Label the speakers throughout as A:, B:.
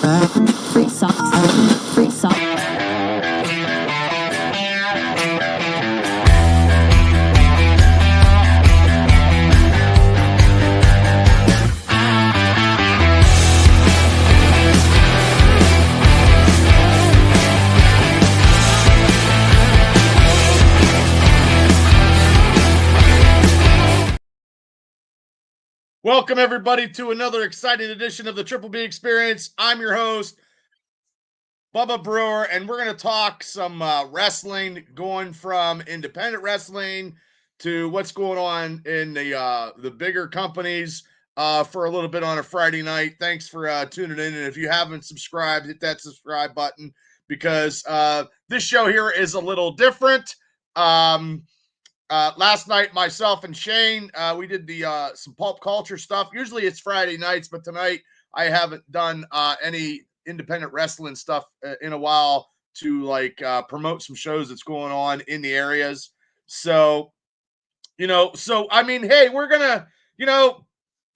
A: Free socks. Free socks.
B: Welcome, everybody, to another exciting edition of the Triple B Experience. I'm your host, Bubba Brewer, and we're going to talk some wrestling, going from independent wrestling to what's going on in the bigger companies for a little bit on a Friday night. Thanks for tuning in, and if you haven't subscribed, hit that subscribe button because this show here is a little different. Last night, myself and Shane, we did the some pulp culture stuff. Usually it's Friday nights, but tonight I haven't done any independent wrestling stuff in a while to promote some shows that's going on in the areas. So, I mean, hey, we're gonna,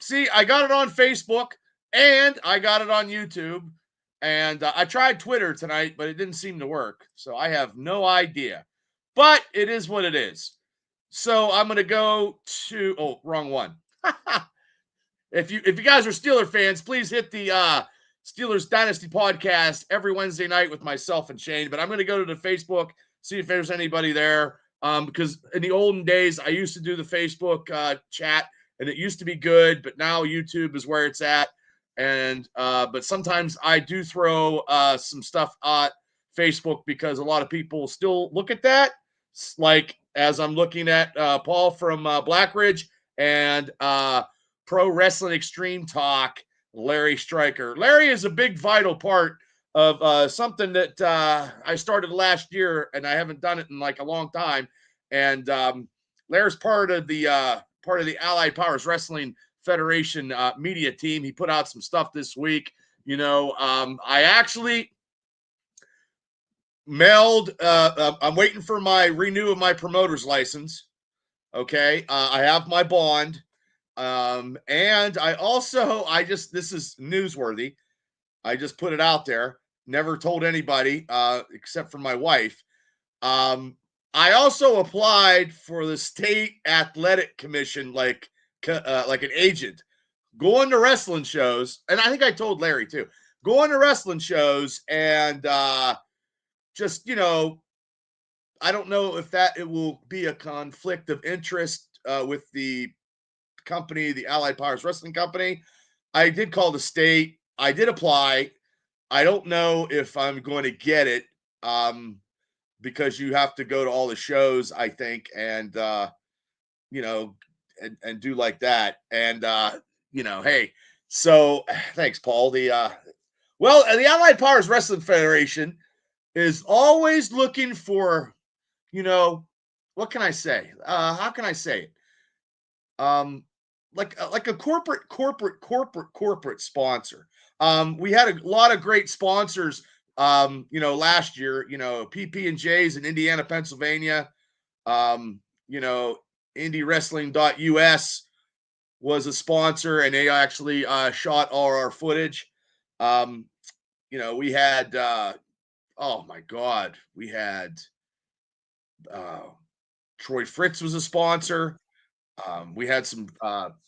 B: see, I got it on Facebook and I got it on YouTube, and I tried Twitter tonight, but it didn't seem to work. So I have no idea, but it is what it is. So I'm gonna go to wrong one. If you guys are Steeler fans, please hit the Steelers Dynasty podcast every Wednesday night with myself and Shane. But I'm gonna go to the Facebook, see if there's anybody there. Because in the olden days, I used to do the Facebook chat, and it used to be good, but now YouTube is where it's at. And but sometimes I do throw some stuff at Facebook because a lot of people still look at that. Like as I'm looking at Paul from Blackridge and Pro Wrestling Extreme Talk, Larry Stryker. Larry is a big vital part of something that I started last year, and I haven't done it in like a long time. And Larry's part of the Allied Powers Wrestling Federation media team. He put out some stuff this week. I actually mailed. I'm waiting for my renew of my promoter's license. Okay, I have my bond, and this is newsworthy. I just put it out there. Never told anybody except for my wife. I also applied for the state athletic commission, like an agent, going to wrestling shows, and I think I told Larry too. Going to wrestling shows and just I don't know if it will be a conflict of interest with the company, the Allied Powers Wrestling Company. I did call the state. I did apply. I don't know if I'm going to get it because you have to go to all the shows, I think, and and do like that. And hey, so thanks, Paul. The Allied Powers Wrestling Federation is always looking for, what can I say? How can I say it? Like a corporate sponsor. We had a lot of great sponsors. Last year, PP&J's in Indiana, Pennsylvania. IndyWrestling.us was a sponsor, and they actually shot all our footage. We had oh my God, we had Troy Fritz was a sponsor. We had some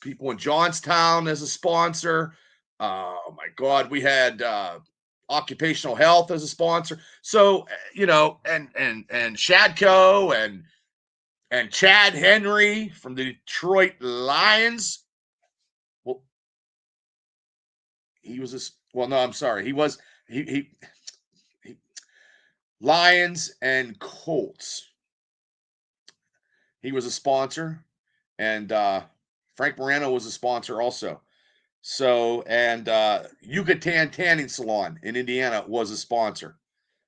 B: people in Johnstown as a sponsor. Oh my God, we had Occupational Health as a sponsor. So and Shadco and Chad Henry from the Detroit Lions. Well, he was no, I'm sorry, he Lions and Colts. He was a sponsor, and Frank Morano was a sponsor also. So, and Yucatan Tanning Salon in Indiana was a sponsor,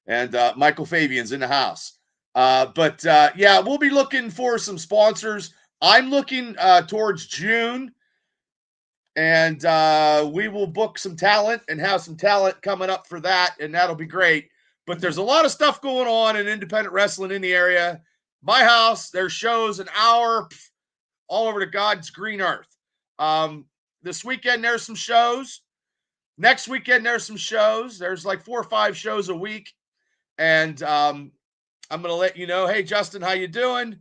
B: and Michael Fabian's in the house. But we'll be looking for some sponsors. I'm looking towards June, and we will book some talent and have some talent coming up for that, and that'll be great. But there's a lot of stuff going on in independent wrestling in the area. My house, there's shows an hour all over to God's green earth. This weekend, there's some shows. next weekend there's some shows. There's like 4 or 5 shows a week, and I'm gonna let you know. Hey, Justin, how you doing?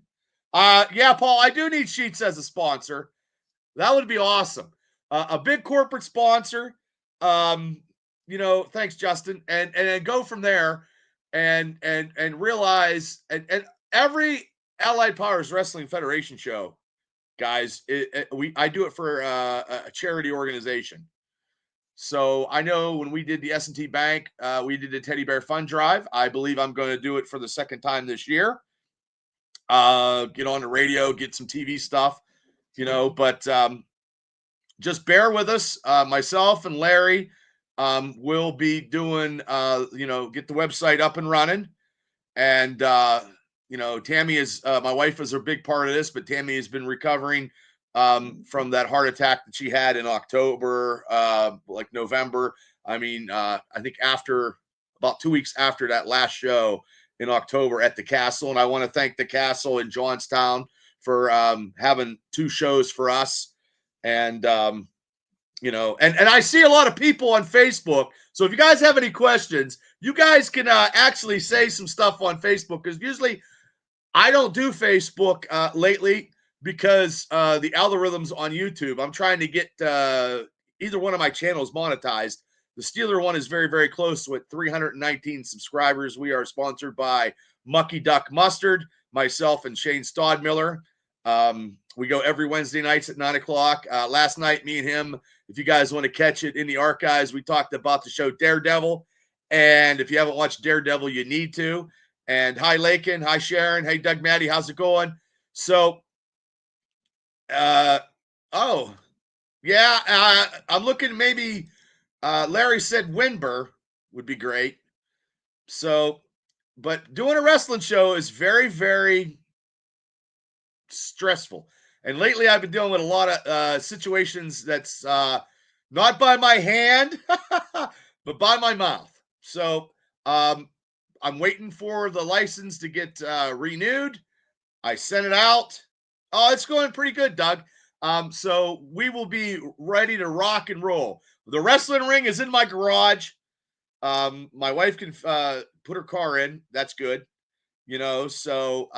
B: Yeah, Paul, I do need Sheets as a sponsor. That would be awesome. A big corporate sponsor. Um, thanks, Justin, and then go from there, and realize and every Allied Powers Wrestling Federation show, guys. I do it for a charity organization. So I know when we did the S&T Bank, we did the Teddy Bear Fund Drive. I believe I'm going to do it for the second time this year. Get on the radio, get some TV stuff, but just bear with us. Myself and Larry will be doing, get the website up and running. And, Tammy is, my wife is a big part of this, but Tammy has been recovering from that heart attack that she had in October, like November. I mean, I think after about 2 weeks after that last show in October at the Castle. And I want to thank the Castle in Johnstown for having 2 shows for us. And, and I see a lot of people on Facebook. So if you guys have any questions, you guys can actually say some stuff on Facebook, because usually I don't do Facebook lately because the algorithms on YouTube. I'm trying to get either one of my channels monetized. The Steeler one is very, very close with 319 subscribers. We are sponsored by Mucky Duck Mustard, myself and Shane Stodmiller. We go every Wednesday nights at 9 o'clock. Last night, me and him, if you guys want to catch it in the archives, we talked about the show Daredevil. And if you haven't watched Daredevil, you need to. And hi, Lakin. Hi, Sharon. Hey, Doug Maddie. How's it going? So, I'm looking maybe, Larry said Winber would be great. So, but doing a wrestling show is very, very stressful. And lately I've been dealing with a lot of situations that's not by my hand, but by my mouth. So, I'm waiting for the license to get renewed. I sent it out. Oh, it's going pretty good, Doug. So we will be ready to rock and roll. The wrestling ring is in my garage. My wife can put her car in. That's good. So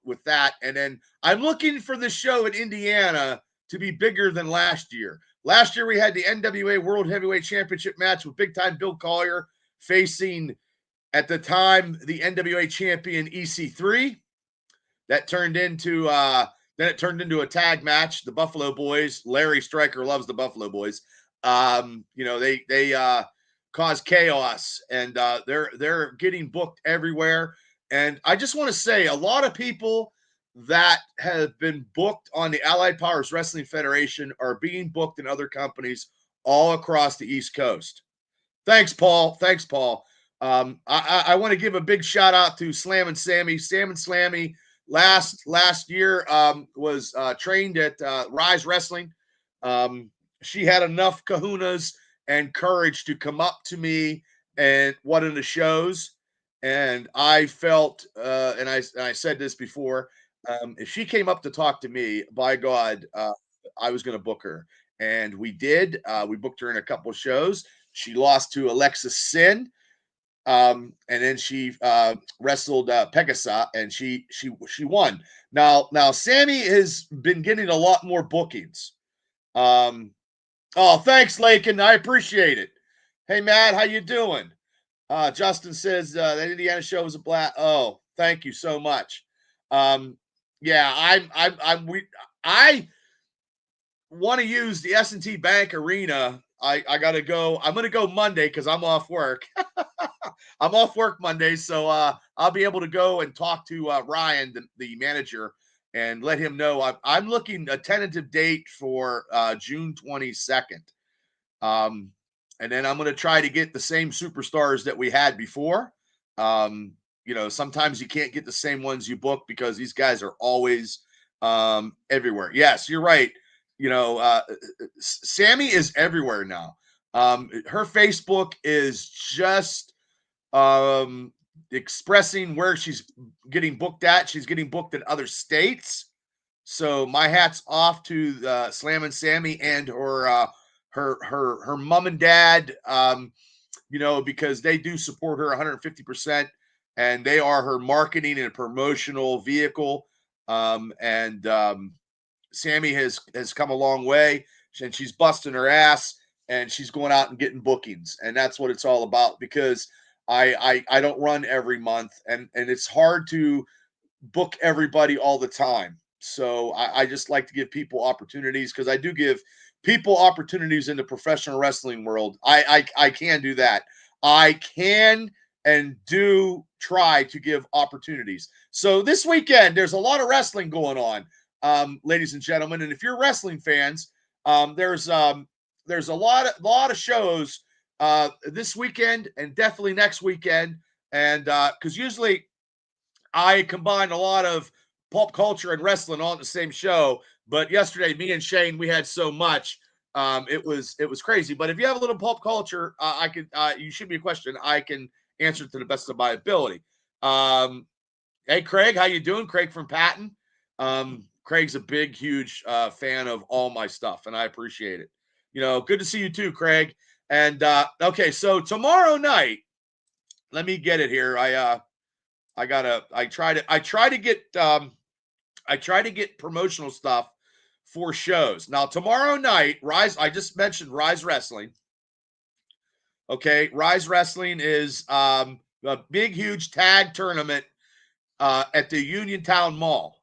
B: with that. And then I'm looking for the show in Indiana to be bigger than last year. Last year we had the NWA World Heavyweight Championship match with big time Bill Collier facing, at the time, the NWA champion EC3. That turned into then it turned into a tag match. The Buffalo Boys. Larry Stryker loves the Buffalo Boys. They cause chaos, and they're getting booked everywhere. And I just want to say, a lot of people that have been booked on the Allied Powers Wrestling Federation are being booked in other companies all across the East Coast. Thanks, Paul. Thanks, Paul. I want to give a big shout out to Slam and Sammy. Sam and Slammy last year was trained at Rise Wrestling. She had enough kahunas and courage to come up to me and one of the shows, and I felt, and I said this before, if she came up to talk to me, by God, I was going to book her, and we did. We booked her in a couple of shows. She lost to Alexis Sin. And then she wrestled Pegasa, and she won. Now Sammy has been getting a lot more bookings. Oh, thanks, Lakin. I appreciate it. Hey, Matt, how you doing? Justin says that Indiana show was a blast. Oh, thank you so much. Yeah, I want to use the S&T Bank Arena. I got to go. I'm going to go Monday because I'm off work. I'm off work Monday, so I'll be able to go and talk to Ryan, the manager, and let him know I'm looking a tentative date for June 22nd. And then I'm going to try to get the same superstars that we had before. Sometimes you can't get the same ones you book because these guys are always everywhere. Yes, you're right. Sammy is everywhere now. Her Facebook is just expressing where she's getting booked at. She's getting booked in other states. So my hat's off to Slam and Sammy and her her mom and dad, because they do support her 150%, and they are her marketing and promotional vehicle. Sammy has come a long way, and she's busting her ass, and she's going out and getting bookings, and that's what it's all about. Because I don't run every month, and it's hard to book everybody all the time. So I just like to give people opportunities, because I do give people opportunities in the professional wrestling world. I can do that. I can and do try to give opportunities. So this weekend, there's a lot of wrestling going on, ladies and gentlemen. And if you're wrestling fans, there's a lot of shows this weekend and definitely next weekend. And because usually I combine a lot of pop culture and wrestling on the same show, but yesterday, me and Shane, we had so much. It was crazy. But if you have a little pop culture, I could you shoot me a question, I can answer it to the best of my ability. Hey, Craig, how you doing? Craig from Patton. Craig's a big, huge fan of all my stuff, and I appreciate it. Good to see you too, Craig. And okay, so tomorrow night, let me get it here. I try to get promotional stuff for shows. Now tomorrow night, I just mentioned Rise Wrestling. Okay, Rise Wrestling is a big, huge tag tournament at the Uniontown Mall.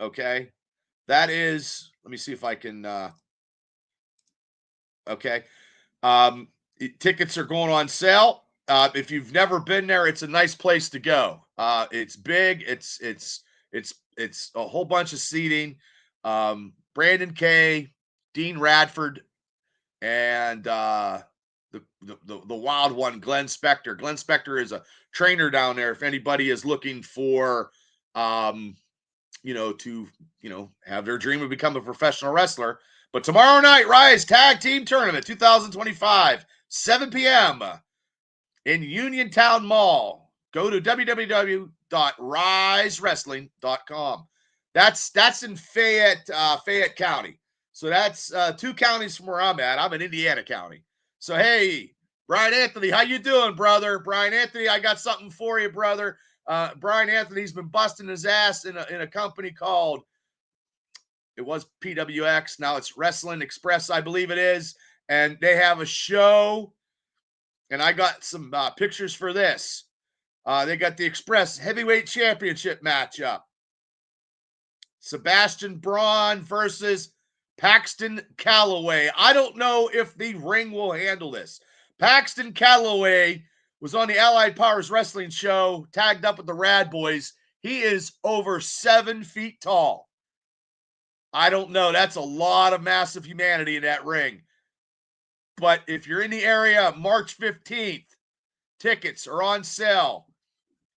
B: Okay, that is. Let me see if I can. Okay, tickets are going on sale. If you've never been there, it's a nice place to go. It's big. It's a whole bunch of seating. Brandon Kay, Dean Radford, and the wild one, Glenn Spector. Glenn Spector is a trainer down there. If anybody is looking for, to have their dream of become a professional wrestler. But tomorrow night, Rise Tag Team Tournament 2025, 7 p.m. in Uniontown Mall. Go to www.risewrestling.com. That's in Fayette County. So that's 2 counties from where I'm at. I'm in Indiana County. So hey, Brian Anthony, how you doing, brother? Brian Anthony, I got something for you, brother. Brian Anthony's been busting his ass in a company called, it was PWX. Now it's Wrestling Express, I believe it is. And they have a show. And I got some pictures for this. They got the Express Heavyweight Championship matchup. Sebastian Braun versus Paxton Calloway. I don't know if the ring will handle this. Paxton Calloway was on the Allied Powers Wrestling show, tagged up with the Rad Boys. He is over 7 feet tall. I don't know. That's a lot of massive humanity in that ring. But if you're in the area, March 15th, tickets are on sale.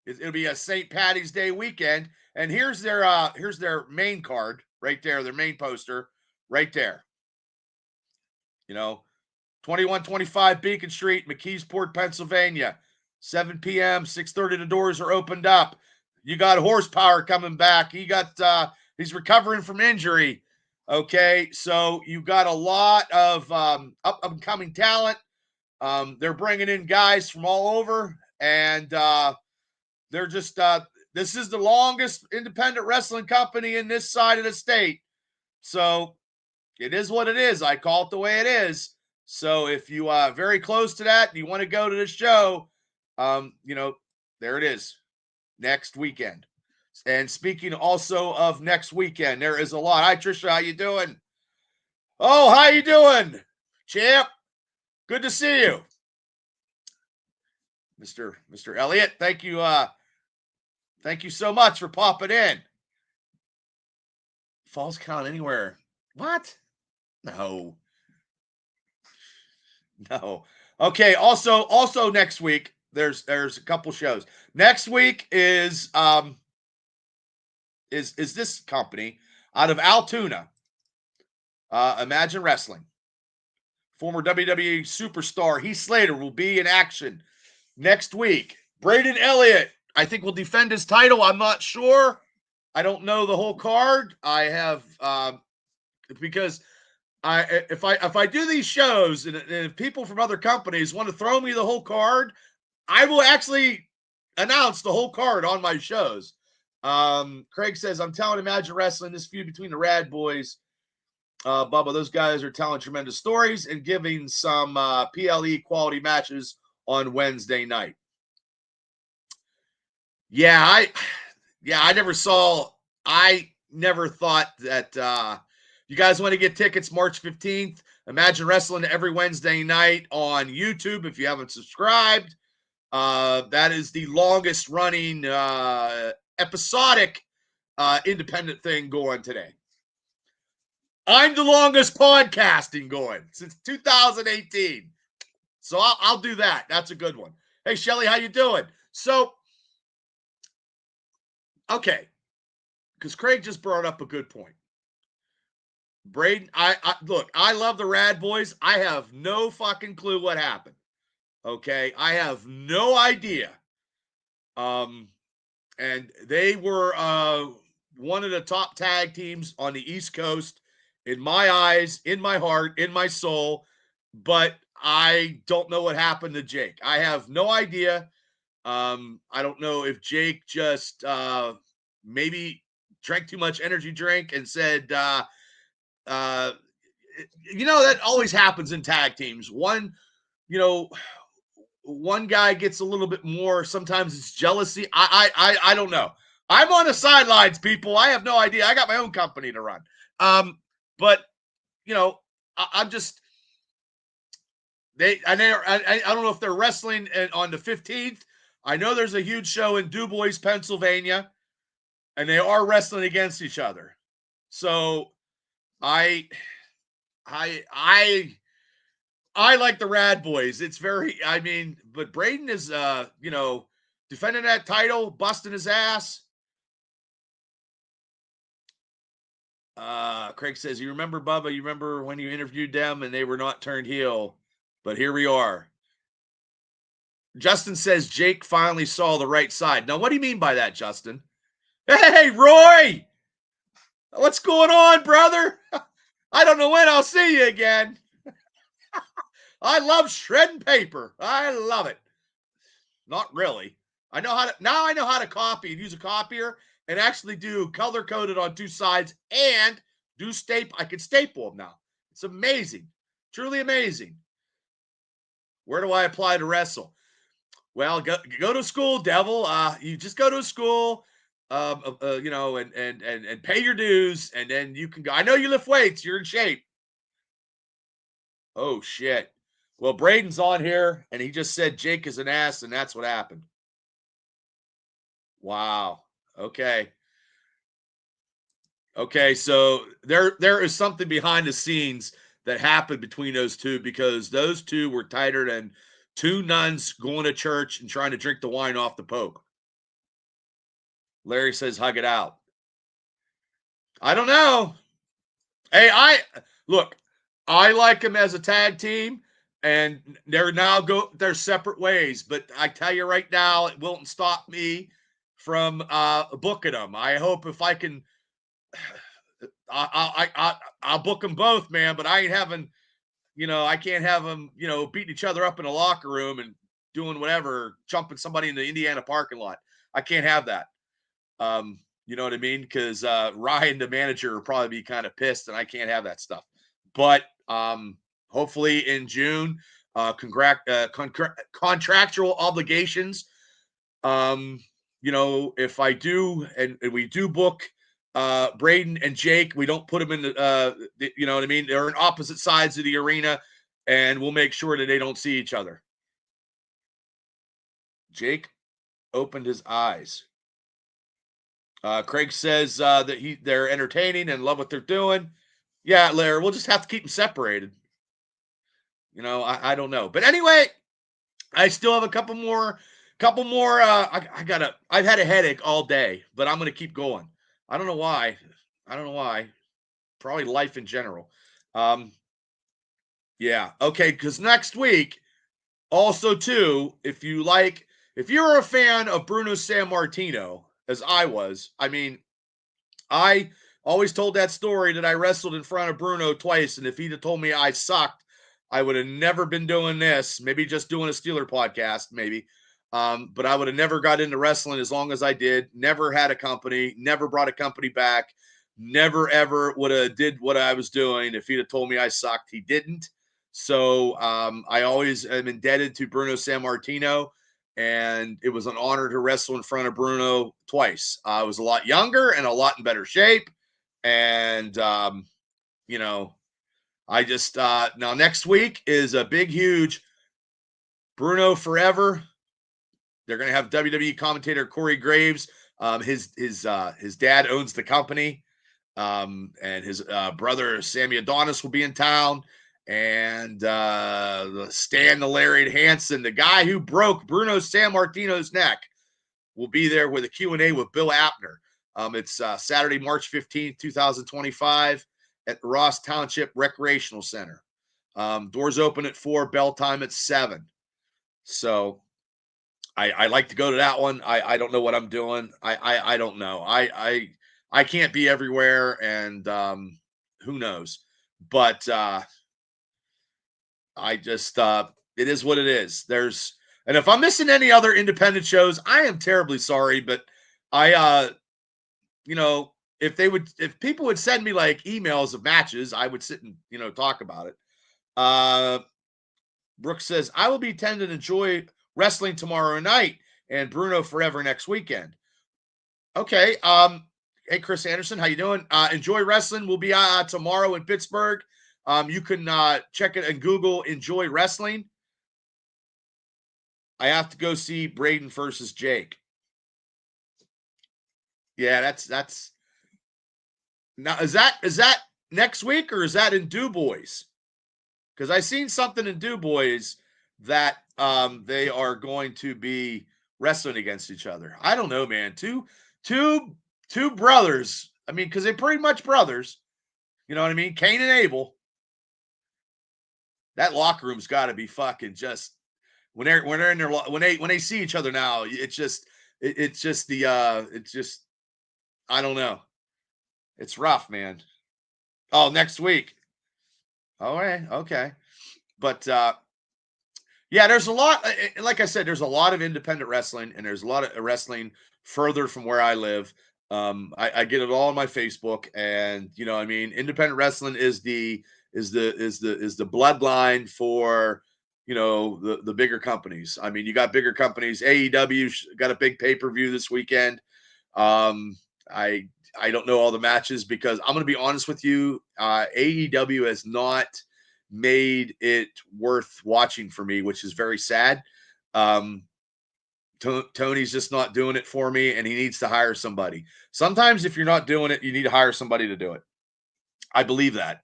B: It'll be a St. Patty's Day weekend. And here's their main card right there, their main poster right there. 2125 Beacon Street, McKeesport, Pennsylvania. 7 p.m., 6:30, the doors are opened up. You got Horsepower coming back. He's recovering from injury. Okay, so you got a lot of up-and-coming talent. They're bringing in guys from all over, and they're just this is the longest independent wrestling company in this side of the state. So it is what it is. I call it the way it is. So if you are very close to that and you want to go to the show, there it is next weekend. And speaking also of next weekend, there is a lot. Hi, Trisha. How you doing? Oh, how you doing, champ? Good to see you. Mr. Elliott, thank you. Thank you so much for popping in. Falls Count Anywhere. What? No. Okay. Also next week, there's a couple shows. Next week is this company out of Altoona. Imagine Wrestling. Former WWE superstar Heath Slater will be in action next week. Braden Elliott, I think, will defend his title. I'm not sure. I don't know the whole card. I have because if I do these shows and if people from other companies want to throw me the whole card, I will actually announce the whole card on my shows. Craig says, I'm telling Imagine Wrestling, this feud between the Rad Boys, Bubba, those guys are telling tremendous stories and giving some PLE quality matches on Wednesday night. I never thought that you guys want to get tickets March 15th. Imagine Wrestling every Wednesday night on YouTube if you haven't subscribed. That is the longest running episodic independent thing going today. I'm the longest podcasting going since 2018. So I'll do that. That's a good one. Hey, Shelly, how you doing? So, okay, because Craig just brought up a good point. Braden, look, I love the Rad Boys. I have no fucking clue what happened. Okay, I have no idea. And they were one of the top tag teams on the East Coast, in my eyes, in my heart, in my soul. But I don't know what happened to Jake. I have no idea. I don't know if Jake just maybe drank too much energy drink and said, that always happens in tag teams. One guy gets a little bit more. Sometimes it's jealousy. I don't know. I'm on the sidelines, people. I have no idea. I got my own company to run. But I'm just I don't know if they're wrestling on the 15th. I know there's a huge show in DuBois, Pennsylvania, and they are wrestling against each other. So I like the Rad Boys. It's but Braden is defending that title, busting his ass. Craig says, you remember, Bubba, you remember when you interviewed them and they were not turned heel, but here we are. Justin says Jake finally saw the right side. Now, what do you mean by that, Justin? Hey, Roy! What's going on, brother? I don't know when I'll see you again. I love shredding paper. I love it. Not really. I know how to copy and use a copier and actually do color coded on two sides and do staple. I can staple them now. It's amazing. Truly amazing. Where do I apply to wrestle? Well, go to school, devil. You just go to school, and pay your dues, and then you can go. I know you lift weights. You're in shape. Oh, shit. Well, Braden's on here, and he just said Jake is an ass, and that's what happened. Wow. Okay. Okay, so there is something behind the scenes that happened between those two because those two were tighter than two nuns going to church and trying to drink the wine off the Pope. Larry says, hug it out. I don't know. Hey, I like them as a tag team, and they're now their separate ways. But I tell you right now, it won't stop me from booking them. I hope if I can, I'll book them both, man. But I ain't having, I can't have them, beating each other up in a locker room and doing whatever, jumping somebody in the Indiana parking lot. I can't have that. You know what I mean? Because Ryan, the manager, will probably be kind of pissed, and I can't have that stuff. But hopefully in June, contractual obligations. If I do, and we do book Braden and Jake, we don't put them in the, you know what I mean? They're on opposite sides of the arena, and we'll make sure that they don't see each other. Jake opened his eyes. Craig says that they're entertaining and love what they're doing. Yeah, Larry, we'll just have to keep them separated. I don't know. But anyway, I still have a couple more. I've had a headache all day, but I'm going to keep going. I don't know why. Probably life in general. Yeah. Okay. Because next week, also too, if you're a fan of Bruno Sammartino, as I was, I always told that story that I wrestled in front of Bruno twice. And if he'd have told me I sucked, I would have never been doing this. Maybe just doing a Steeler podcast, maybe. But I would have never got into wrestling as long as I did. Never had a company, never brought a company back, never ever would have did what I was doing if he'd have told me I sucked. He didn't. So I always am indebted to Bruno Sammartino, and it was an honor to wrestle in front of Bruno twice. I was a lot younger and a lot in better shape, and you know, I just now next week is a big, huge Bruno Forever. They're going to have WWE commentator Corey Graves. His dad owns the company, and his brother Sammy Adonis will be in town, and Stan the Lariat Hansen, the guy who broke Bruno Sammartino's neck, will be there with a Q&A with Bill Apner. It's Saturday, March 15th, 2025 at the Ross Township Recreational Center. Doors open at 4, bell time at 7. So I like to go to that one. I don't know what I'm doing. I don't know. I can't be everywhere, and who knows? But I just it is what it is. And if I'm missing any other independent shows, I am terribly sorry. But I if people would send me like emails of matches, I would sit and talk about it. Brooks says I will be attending Enjoy Wrestling tomorrow night and Bruno Forever next weekend. Okay. Hey, Chris Anderson, how you doing? Enjoy Wrestling will be tomorrow in Pittsburgh. You can check it and Google Enjoy Wrestling. I have to go see Braden versus Jake. Yeah, that's now is that next week or is that in Du Bois? Because I seen something in Du Bois that they are going to be wrestling against each other. I don't know, man. Two brothers. I mean, because they're pretty much brothers. You know what I mean? Cain and Abel. That locker room's got to be fucking just when they're in their when they see each other now. It's just I don't know. It's rough, man. Oh, next week. All right, okay, but yeah, there's a lot. Like I said, there's a lot of independent wrestling, and there's a lot of wrestling further from where I live. I get it all on my Facebook, and I mean, independent wrestling is the bloodline for the bigger companies. I mean, you got bigger companies. AEW got a big pay-per-view this weekend. Um, I don't know all the matches because I'm going to be honest with you. AEW has not made it worth watching for me, which is very sad. Tony's just not doing it for me, and he needs to hire somebody. Sometimes if you're not doing it, you need to hire somebody to do it. I believe that.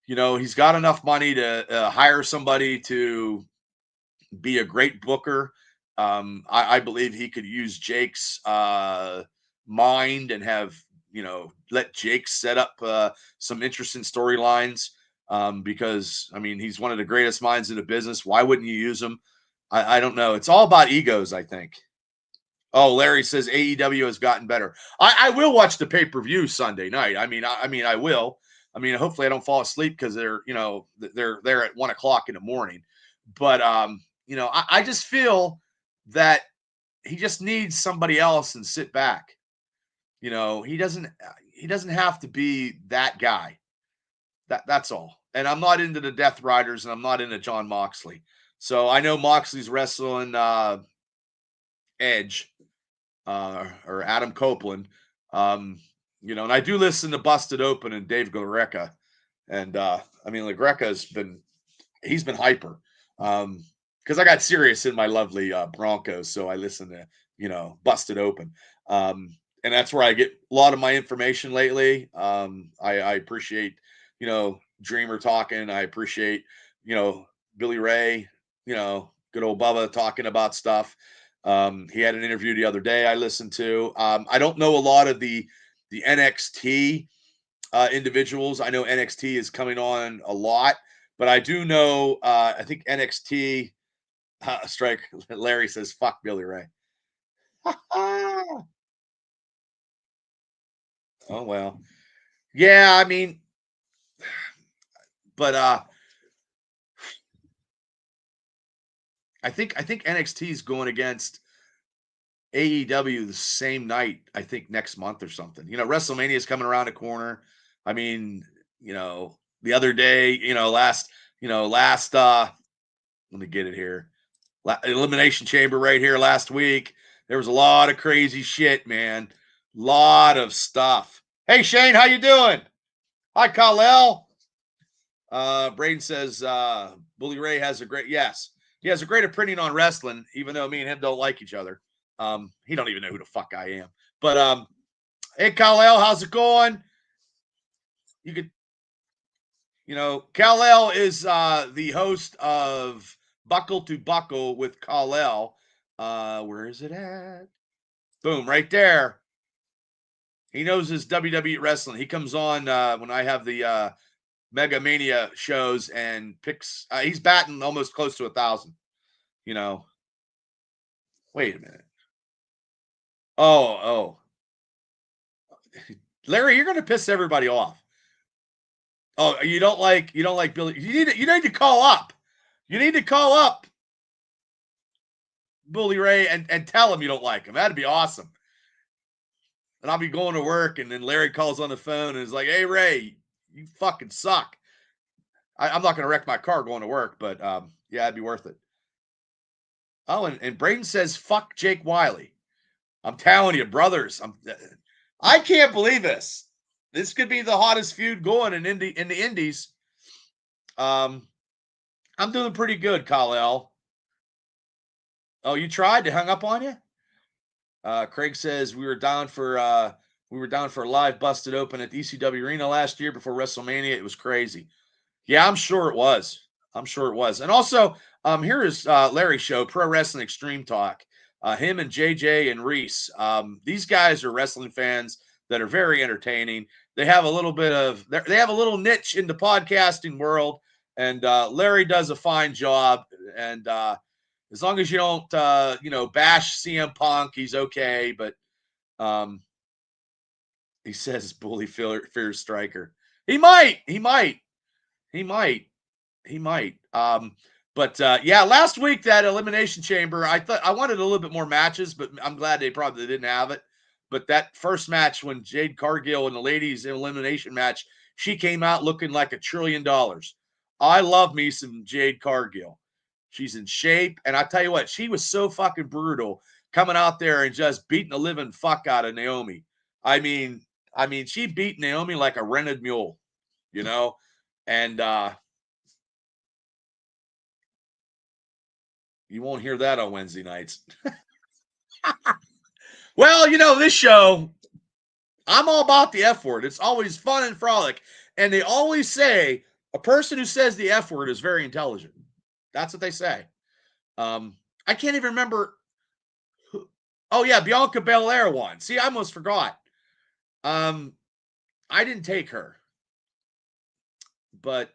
B: He's got enough money to hire somebody to be a great booker. I believe he could use Jake's mind and have let Jake set up some interesting storylines. Because I mean he's one of the greatest minds in the business. Why wouldn't you use him? I don't know. It's all about egos, I think. Oh, Larry says AEW has gotten better. I will watch the pay-per-view Sunday night. I mean, I will. I mean, hopefully I don't fall asleep because they're there at 1:00 in the morning. But I just feel that he just needs somebody else and sit back. He doesn't have to be that guy. That's all. And I'm not into the Death Riders, and I'm not into John Moxley. So I know Moxley's wrestling Edge or Adam Copeland. And I do listen to Busted Open and Dave LaGreca. And I mean, he's been hyper. Because I got serious in my lovely Broncos, so I listen to Busted Open. And that's where I get a lot of my information lately. I appreciate Dreamer talking. I appreciate Billy Ray, good old Bubba talking about stuff. He had an interview the other day I listened to. I don't know a lot of the NXT individuals. I know NXT is coming on a lot, but I do know I think NXT strike. Larry says fuck Billy Ray. Oh well. Yeah, I mean, but I think NXT is going against AEW the same night, I think next month or something. WrestleMania is coming around the corner. I mean, the other day, last let me get it here. Elimination Chamber right here last week. There was a lot of crazy shit, man. Lot of stuff. Hey Shane, how you doing? Hi, Kal-El. Braden says Bully Ray has a great he has a great opinion on wrestling, even though me and him don't like each other. He don't even know who the fuck I am. But hey Kal-El, how's it going? You could, Kal-El is the host of Buckle to Buckle with Kal-El. Where is it at? Boom, right there. He knows his WWE wrestling. He comes on when I have the Mega Mania shows and picks. He's batting almost close to 1,000. Wait a minute. Oh, Larry, you're going to piss everybody off. Oh, you don't like Billy. You need to call up. You need to call up Bully Ray and tell him you don't like him. That'd be awesome. And I'll be going to work, and then Larry calls on the phone and is like, "Hey Ray, you fucking suck." I'm not going to wreck my car going to work, but yeah, it'd be worth it. Oh, and Braden says, "Fuck Jake Wiley." I'm telling you, brothers. I can't believe this. This could be the hottest feud going in the Indies. I'm doing pretty good, Kal-El. Oh, you tried? They hung up on you? Craig says we were down for a live busted open at the ECW Arena last year before WrestleMania. It was crazy. Yeah, I'm sure it was. And also, here is Larry's show, Pro Wrestling Extreme Talk. Him and JJ and Reese. These guys are wrestling fans that are very entertaining. They have a little bit of they have a little niche in the podcasting world, and Larry does a fine job. And as long as you don't bash CM Punk, he's okay. But he says Bully fears Striker. He might. But yeah, last week that Elimination Chamber, I thought I wanted a little bit more matches, but I'm glad they probably didn't have it. But that first match when Jade Cargill in the ladies elimination match, she came out looking like $1 trillion. I love me some Jade Cargill. She's in shape, and I tell you what, she was so fucking brutal coming out there and just beating the living fuck out of Naomi. I mean, she beat Naomi like a rented mule, and you won't hear that on Wednesday nights. Well, this show, I'm all about the F word. It's always fun and frolic. And they always say a person who says the F word is very intelligent. That's what they say. I can't even remember. Oh, yeah, Bianca Belair won. See, I almost forgot. I didn't take her. But,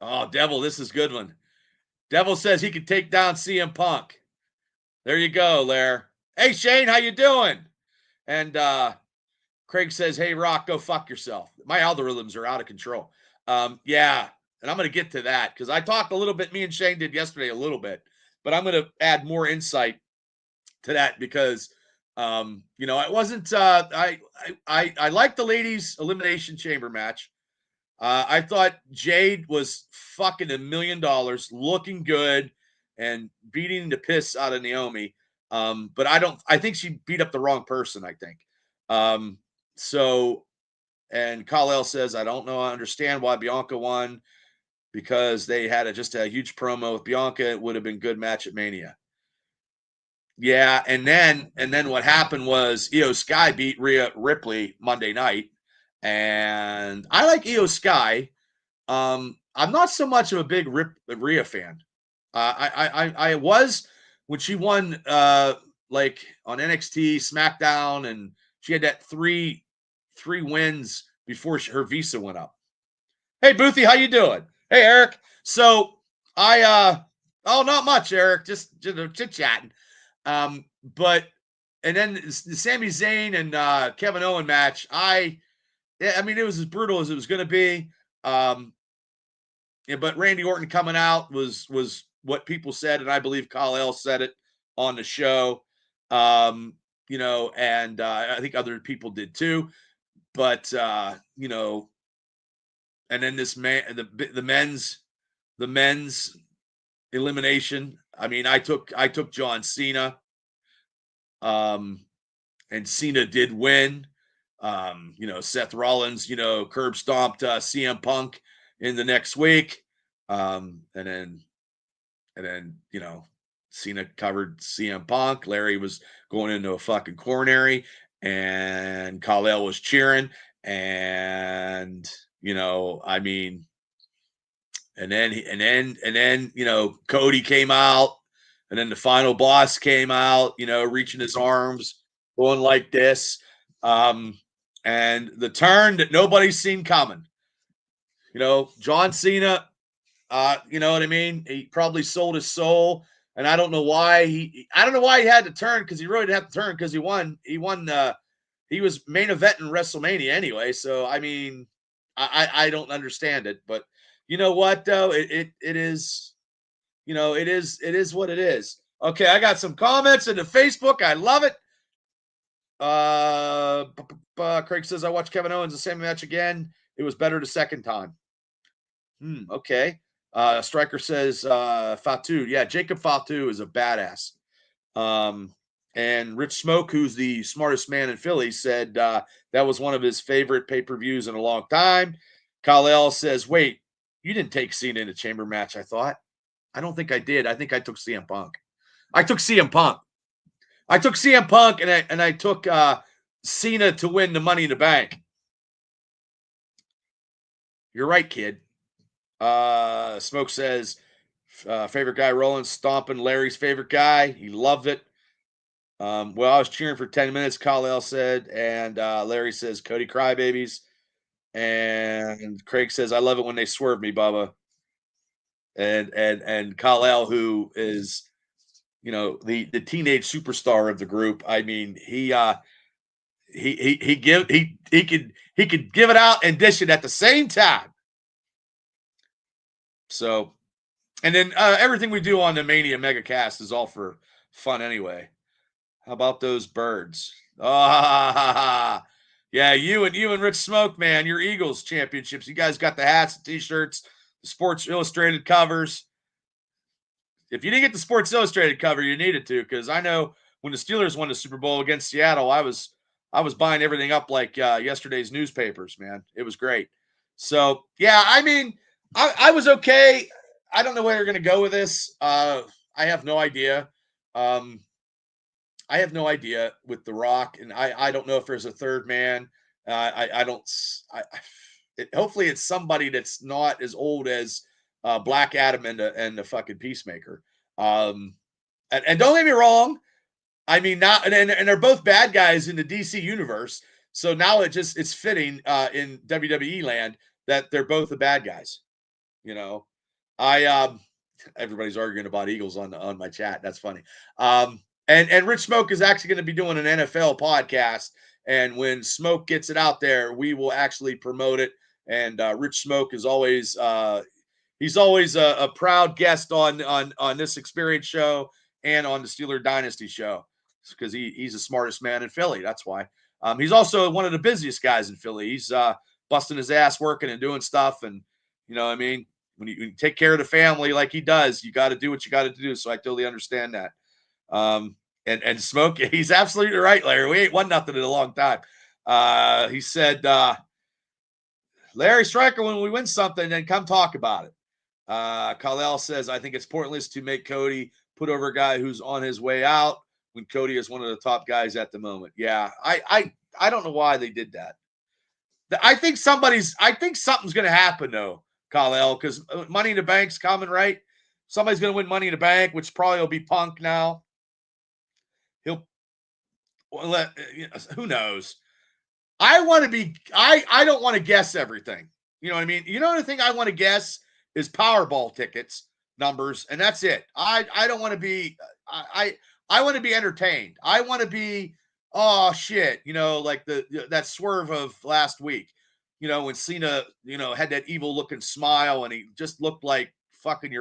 B: oh, Devil, this is a good one. Devil says he could take down CM Punk. There you go, Lair. Hey, Shane, how you doing? And Craig says, hey, Rock, go fuck yourself. My algorithms are out of control. Yeah, and I'm going to get to that because I talked a little bit, me and Shane did yesterday a little bit, but I'm going to add more insight to that because, it wasn't, I liked the ladies' Elimination Chamber match. I thought Jade was fucking $1 million, looking good and beating the piss out of Naomi. But I think she beat up the wrong person, I think. And Kal-El says, I don't know. I understand why Bianca won because they had just a huge promo with Bianca. It would have been a good match at Mania. Yeah. And then what happened was Io Sky beat Rhea Ripley Monday night. And I like Io Sky. I'm not so much of a big Rhea fan. I was when she won like on NXT, SmackDown, and she had that three wins before her visa went up. Hey Boothie, how you doing? Hey Eric. So not much, Eric. Just chit chatting. But and then the Sami Zayn and Kevin Owen match, I mean, it was as brutal as it was going to be. Yeah, but Randy Orton coming out was what people said, and I believe Kyle L said it on the show. You know, and I think other people did too. But you know, and then this man, the men's elimination. I mean, I took John Cena, and Cena did win. You know, Seth Rollins, you know, curb stomped CM Punk in the next week, and then you know, Cena covered CM Punk. Larry was going into a fucking coronary, and Kal-El was cheering, and you know, I mean, and then you know, Cody came out, and then the final boss came out, you know, reaching his arms, going like this, and the turn that nobody's seen coming. You know, John Cena, you know what I mean? He probably sold his soul, and I don't know why he had to turn, because he really didn't have to turn, because he won. He was main eventing WrestleMania anyway. So I mean, I don't understand it, but you know what though? It is, you know, it is what it is. Okay, I got some comments in the Facebook. I love it. Craig says I watched Kevin Owens the same match again. It was better the second time. Okay. Striker says Fatu. Yeah, Jacob Fatu is a badass. And Rich Smoke, who's the smartest man in Philly, said that was one of his favorite pay-per-views in a long time. Kal-El says, wait, you didn't take Cena in a chamber match, I thought. I don't think I did. I think I took CM Punk. I took CM Punk. And I took Cena to win the Money in the Bank. You're right, kid. Smoke says, favorite guy, Rollins stomping Larry's favorite guy. He loved it. Well, I was cheering for 10 minutes, Kal-El said. And Larry says, Cody crybabies. And Craig says, I love it when they swerve me, Bubba. And Kal-El, who is, you know, the teenage superstar of the group. I mean, he could give it out and dish it at the same time. So, and then everything we do on the Mania Megacast is all for fun anyway. How about those birds? Yeah, you and Rich Smoke, man, your Eagles championships. You guys got the hats, the t-shirts, the Sports Illustrated covers. If you didn't get the Sports Illustrated cover, you needed to, because I know when the Steelers won the Super Bowl against Seattle, I was buying everything up like yesterday's newspapers, man. It was great. So yeah, I mean, I was okay. I don't know where you're going to go with this. I have no idea. I have no idea with The Rock, and I don't know if there's a third man. I don't. Hopefully, it's somebody that's not as old as Black Adam and the fucking Peacemaker. And don't get me wrong. I mean, now and they're both bad guys in the DC universe. So now it's fitting in WWE land that they're both the bad guys. You know, everybody's arguing about Eagles on my chat. That's funny. And Rich Smoke is actually going to be doing an NFL podcast. And when Smoke gets it out there, we will actually promote it. And Rich Smoke is always he's always a proud guest on this Experience show and on the Steeler Dynasty show, because he's the smartest man in Philly. That's why. He's also one of the busiest guys in Philly. He's busting his ass working and doing stuff. And you know what I mean? When you take care of the family like he does, you got to do what you got to do. So I totally understand that. And Smoke, he's absolutely right, Larry. We ain't won nothing in a long time. He said, Larry Stryker, when we win something, then come talk about it. Kal-El says, I think it's pointless to make Cody put over a guy who's on his way out when Cody is one of the top guys at the moment. Yeah, I don't know why they did that. I think something's going to happen, though, Kal-El, because Money in the Bank's coming, right? Somebody's going to win Money in the Bank, which probably will be Punk now. Who knows? I don't want to guess everything. You know what I mean? You know the thing I want to guess is Powerball tickets numbers, and that's it. I don't want to be I want to be entertained. I want to be oh shit, like that swerve of last week, when Cena, had that evil looking smile and he just looked like fucking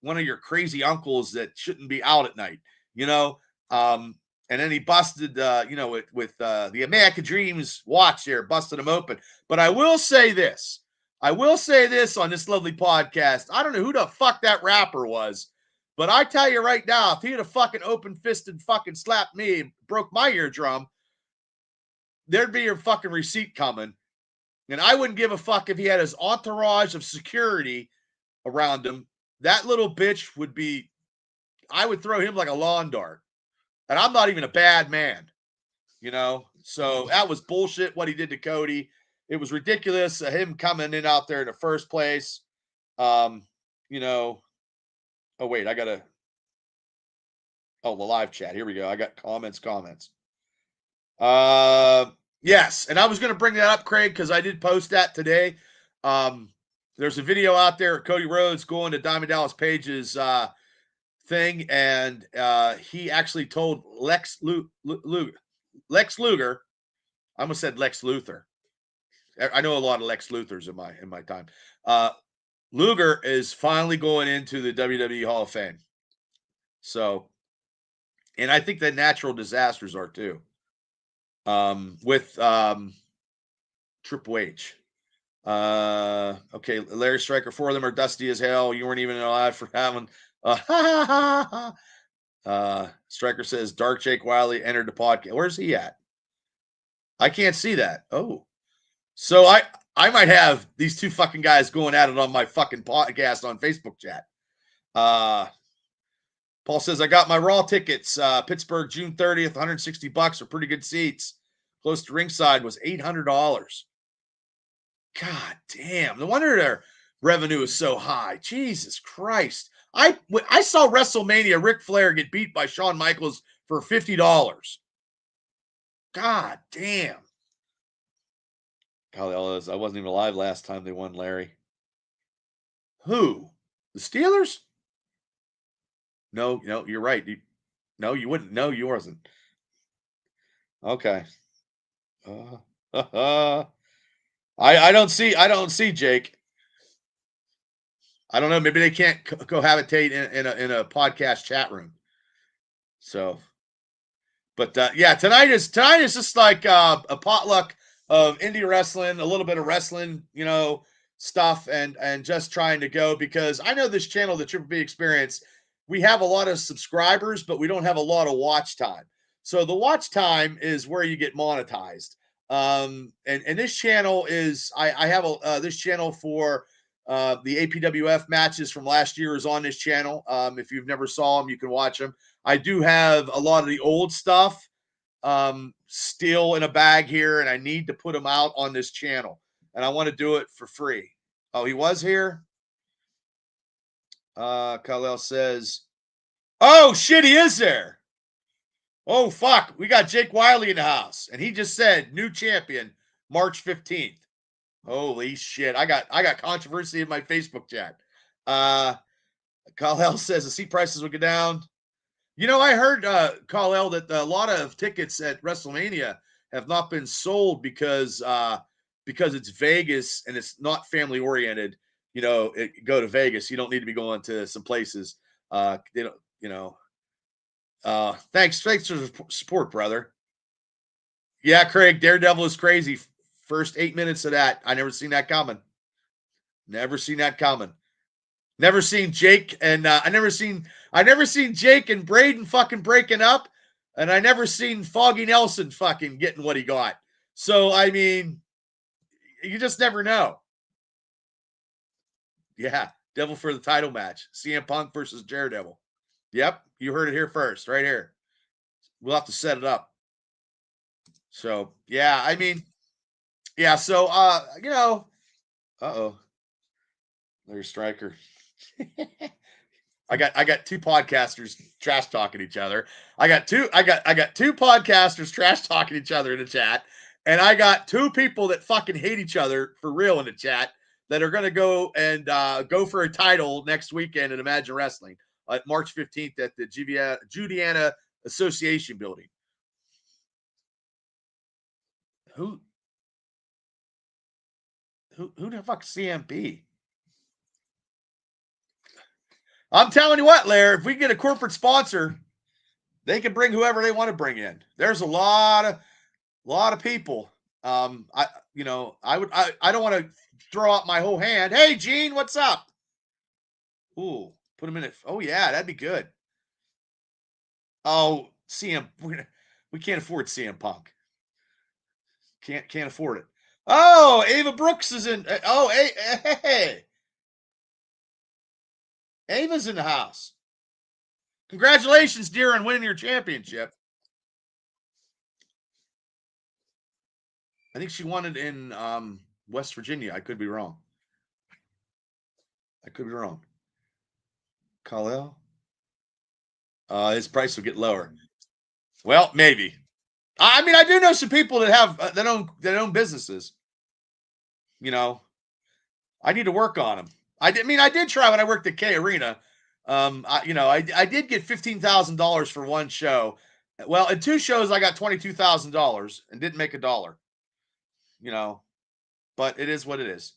B: one of your crazy uncles that shouldn't be out at night, you know. And then he busted, with the American Dreams watch there, busted him open. But I will say this. On this lovely podcast. I don't know who the fuck that rapper was, but I tell you right now, if he'd have fucking open fisted fucking slapped me and broke my eardrum, there'd be your fucking receipt coming. And I wouldn't give a fuck if he had his entourage of security around him. That little bitch would be, I would throw him like a lawn dart. And I'm not even a bad man, So that was bullshit what he did to Cody. It was ridiculous, him coming in out there in the first place. Oh, wait, the live chat. Here we go. I got comments. Yes, and I was going to bring that up, Craig, because I did post that today. There's a video out there of Cody Rhodes going to Diamond Dallas Page's thing, and he actually told Lex Luger. I almost said Lex Luthor. I know a lot of Lex Luthors in my time. Luger is finally going into the WWE Hall of Fame. So, and I think that natural disasters are too. With Triple H. Okay, Larry Stryker, 4 of them are dusty as hell. You weren't even alive for that one. Stryker says Dark Jake Wiley entered the podcast. Where's he at? I can't see that. Oh, so I might have these two fucking guys going at it on my fucking podcast on Facebook chat. Paul says I got my Raw tickets. Pittsburgh, June 30th, $160 for pretty good seats. Close to ringside was $800. God damn! No wonder their revenue is so high. Jesus Christ! I saw WrestleMania Ric Flair get beat by Shawn Michaels for $50. God damn! Kyle Ellis, I wasn't even alive last time they won, Larry. Who? The Steelers? No, you're right. No, you wouldn't. No, you wasn't. Okay. I don't see Jake. I don't know. Maybe they can't cohabitate in a podcast chat room. So, but yeah, tonight is just like a potluck of indie wrestling, a little bit of wrestling, stuff, and just trying to go, because I know this channel, the Triple B Experience, we have a lot of subscribers, but we don't have a lot of watch time. So the watch time is where you get monetized. And this channel is, I have this channel for the APWF matches from last year is on this channel. If you've never saw them, you can watch them. I do have a lot of the old stuff still in a bag here, and I need to put them out on this channel, and I want to do it for free. Oh, he was here? Khalil says, oh, shit, he is there. Oh, fuck. We got Jake Wiley in the house, and he just said new champion March 15th. Holy shit. I got controversy in my Facebook chat. Khalil says the seat prices will go down. I heard, Khalil, that a lot of tickets at WrestleMania have not been sold because it's Vegas and it's not family oriented. Go to Vegas. You don't need to be going to some places. They don't, thanks for the support, brother. Yeah, Craig, Daredevil is crazy. First 8 minutes of that, I never seen that coming. Never seen Jake and I never seen Jake and Braden fucking breaking up, and I never seen Foggy Nelson fucking getting what he got. So I mean, you just never know. Yeah, Devil for the title match, CM Punk versus Daredevil. Yep, you heard it here first, right here. We'll have to set it up. So yeah, I mean, yeah. So there's Stryker. I got two podcasters trash talking each other. I got two podcasters trash talking each other in the chat, and I got two people that fucking hate each other for real in the chat that are going to go and go for a title next weekend at Imagine Wrestling March 15th at the Judiana Association building. Who who the fuck CMP? I'm telling you what, Larry, if we get a corporate sponsor, they can bring whoever they want to bring in. There's a lot of people. I don't want to throw out my whole hand. Hey, Gene, what's up? Ooh, put him in it. Oh yeah, that'd be good. Oh, CM, we can't afford CM Punk. Can't afford it. Oh, Ava Brooks is in. Oh, hey, Ava's in the house. Congratulations, dear, on winning your championship. I think she won it in West Virginia. I could be wrong. Khalil? His price will get lower. Well, maybe. I mean, I do know some people that have that own businesses. You know, I need to work on them. I did try when I worked at K Arena. I did get $15,000 for one show. Well, in two shows, I got $22,000 and didn't make a dollar. You know, but it is what it is.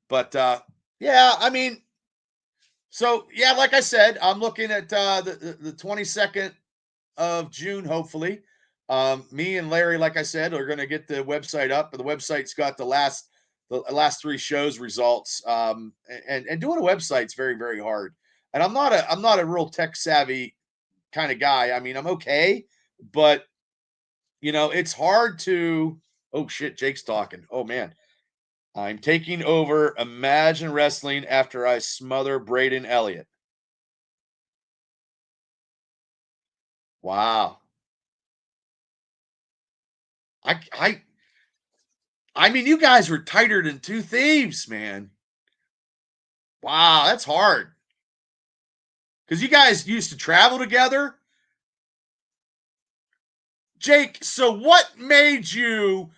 B: But yeah, I mean, so yeah, like I said, I'm looking at the 22nd of June, hopefully. Me and Larry, like I said, are going to get the website up. The website's got the last three shows results. And doing a website's very, very hard. And I'm not a real tech savvy kind of guy. I mean, I'm okay, but it's hard to. Oh shit, Jake's talking. Oh man, I'm taking over Imagine Wrestling after I smother Braden Elliott. Wow. I I I mean, you guys were tighter than two thieves, man. Wow, that's hard. Because you guys used to travel together. Jake, so what made you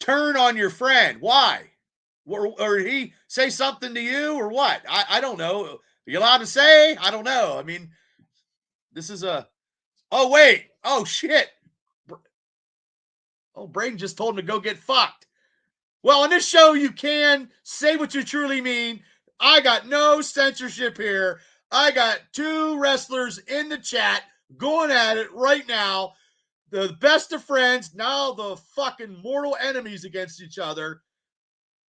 B: turn on your friend? Why? Or did he say something to you or what? I don't know. Are you allowed to say? I don't know. I mean, this is a. Oh, wait. Oh, shit. Oh, Braden just told him to go get fucked. Well, on this show, you can say what you truly mean. I got no censorship here. I got two wrestlers in the chat going at it right now. The best of friends, now the fucking mortal enemies against each other.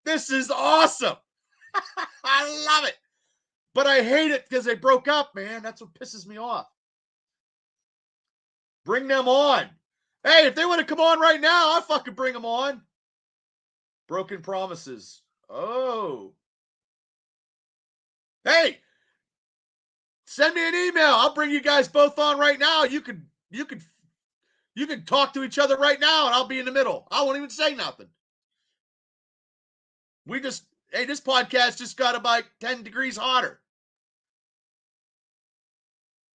B: This is awesome. I love it. But I hate it because they broke up, man. That's what pisses me off. Bring them on. Hey, if they want to come on right now, I'll fucking bring them on. Broken promises. Oh. Hey, send me an email. I'll bring you guys both on right now. You can talk to each other right now, and I'll be in the middle. I won't even say nothing. This podcast just got about 10 degrees hotter.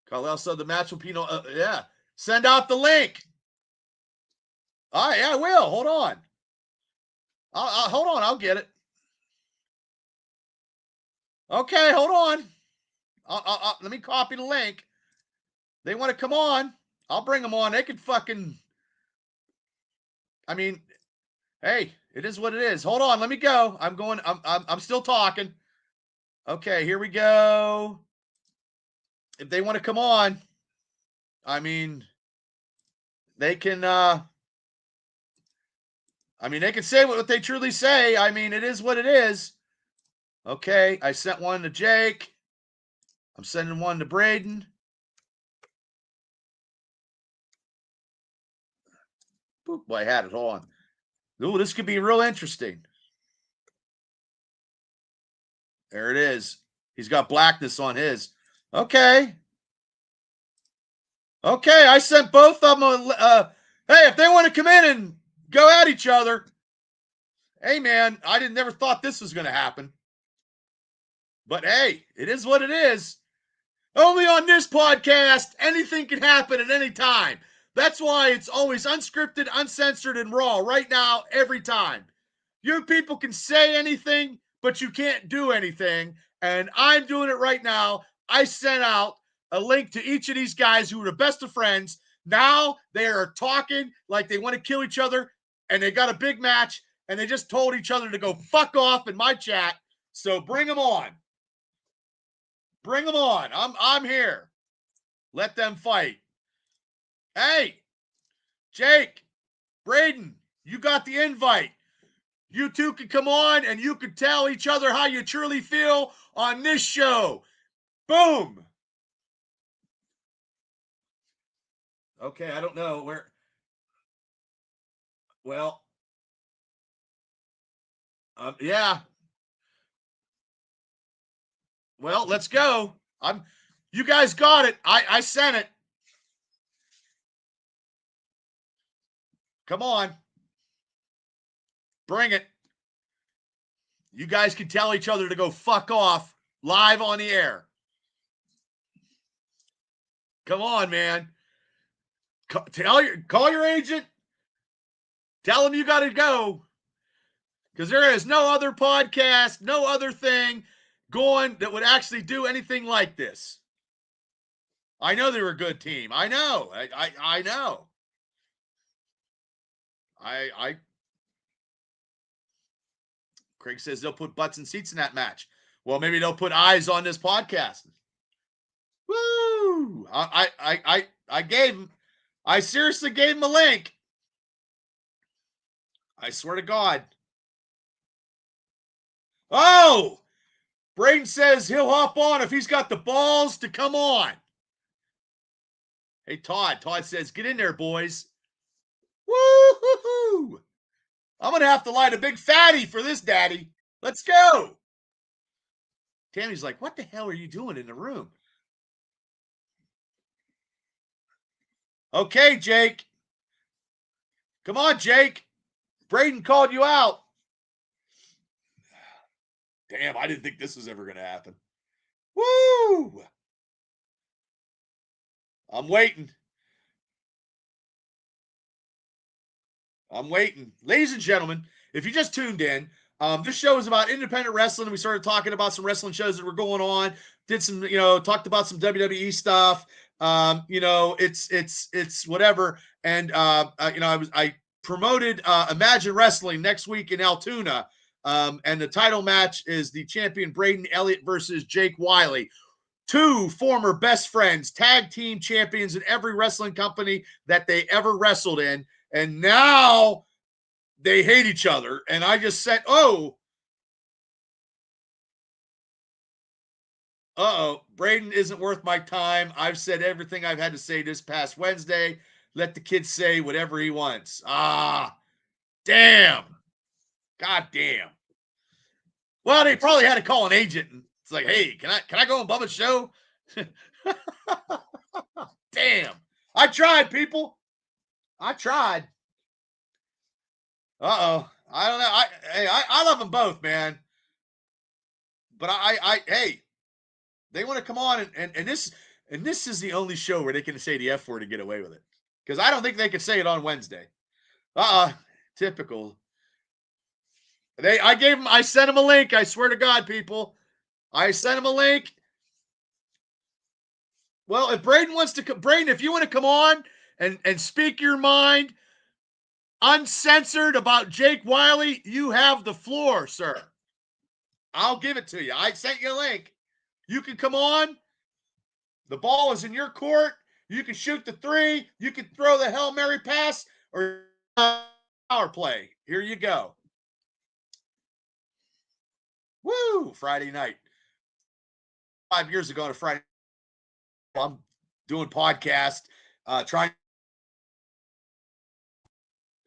B: Carl said the match will be yeah. Send out the link. All right, yeah, I will. Hold on. Hold on. I'll get it. Okay, hold on. Let me copy the link. They want to come on. I'll bring them on. They can fucking. I mean, hey, it is what it is. Hold on. Let me go. I'm still talking. Okay, here we go. If they want to come on, I mean, they can. They can say what they truly say. I mean, it is what it is. Okay, I sent one to Jake. I'm sending one to Braden. Boop, boy, I had it. Hold on. Ooh, this could be real interesting. There it is. He's got blackness on his. Okay. Okay, I sent both of them. Hey, if they want to come in and go at each other, hey, man, I never thought this was going to happen. But hey, it is what it is. Only on this podcast, anything can happen at any time. That's why it's always unscripted, uncensored, and raw right now, every time. You people can say anything, but you can't do anything. And I'm doing it right now. I sent out a link to each of these guys who are the best of friends. Now they are talking like they want to kill each other. and they got a big match, and they just told each other to go fuck off in my chat. So bring them on. Bring them on. I'm here. Let them fight. Hey, Jake, Braden, you got the invite. You two can come on and you can tell each other how you truly feel on this show. Boom. Okay, I don't know where. Well, yeah. Well, let's go. You guys got it. I sent it. Come on. Bring it. You guys can tell each other to go fuck off live on the air. Come on, man. Call your agent. Tell him you got to go. Because there is no other podcast, no other thing going that would actually do anything like this. I know they were a good team. I know. I know. Craig says they'll put butts in seats in that match. Well, maybe they'll put eyes on this podcast. Woo! I seriously gave him a link. I swear to God. Oh! Braden says he'll hop on if he's got the balls to come on. Hey, Todd. Todd says, get in there, boys. Woo-hoo-hoo! I'm going to have to light a big fatty for this, Daddy. Let's go. Tammy's like, what the hell are you doing in the room? Okay, Jake. Come on, Jake. Braden called you out. Damn, I didn't think this was ever going to happen. Woo! I'm waiting. Ladies and gentlemen, if you just tuned in, this show is about independent wrestling. We started talking about some wrestling shows that were going on. Did some, talked about some WWE stuff. It's whatever. And I promoted Imagine Wrestling next week in Altoona. And the title match is the champion Braden Elliott versus Jake Wiley. Two former best friends, tag team champions in every wrestling company that they ever wrestled in. And now they hate each other. And I just said, Braden isn't worth my time. I've said everything I've had to say this past Wednesday. Let the kid say whatever he wants. Damn. God damn. Well, they probably had to call an agent. And it's like, hey, can I go on Bubba's show? Damn. I tried, people. I tried. I don't know. I love them both, man. But hey, they want to come on and this is the only show where they can say the F word and get away with it. Because I don't think they could say it on Wednesday. Typical. I sent them a link. I swear to God, people. I sent them a link. Well, if Braden wants to come, Braden, if you want to come on and speak your mind uncensored about Jake Wiley, you have the floor, sir. I'll give it to you. I sent you a link. You can come on. The ball is in your court. You can shoot the three. You can throw the Hail Mary pass or power play. Here you go. Woo! Friday night. 5 years ago on a Friday, I'm doing podcast, trying.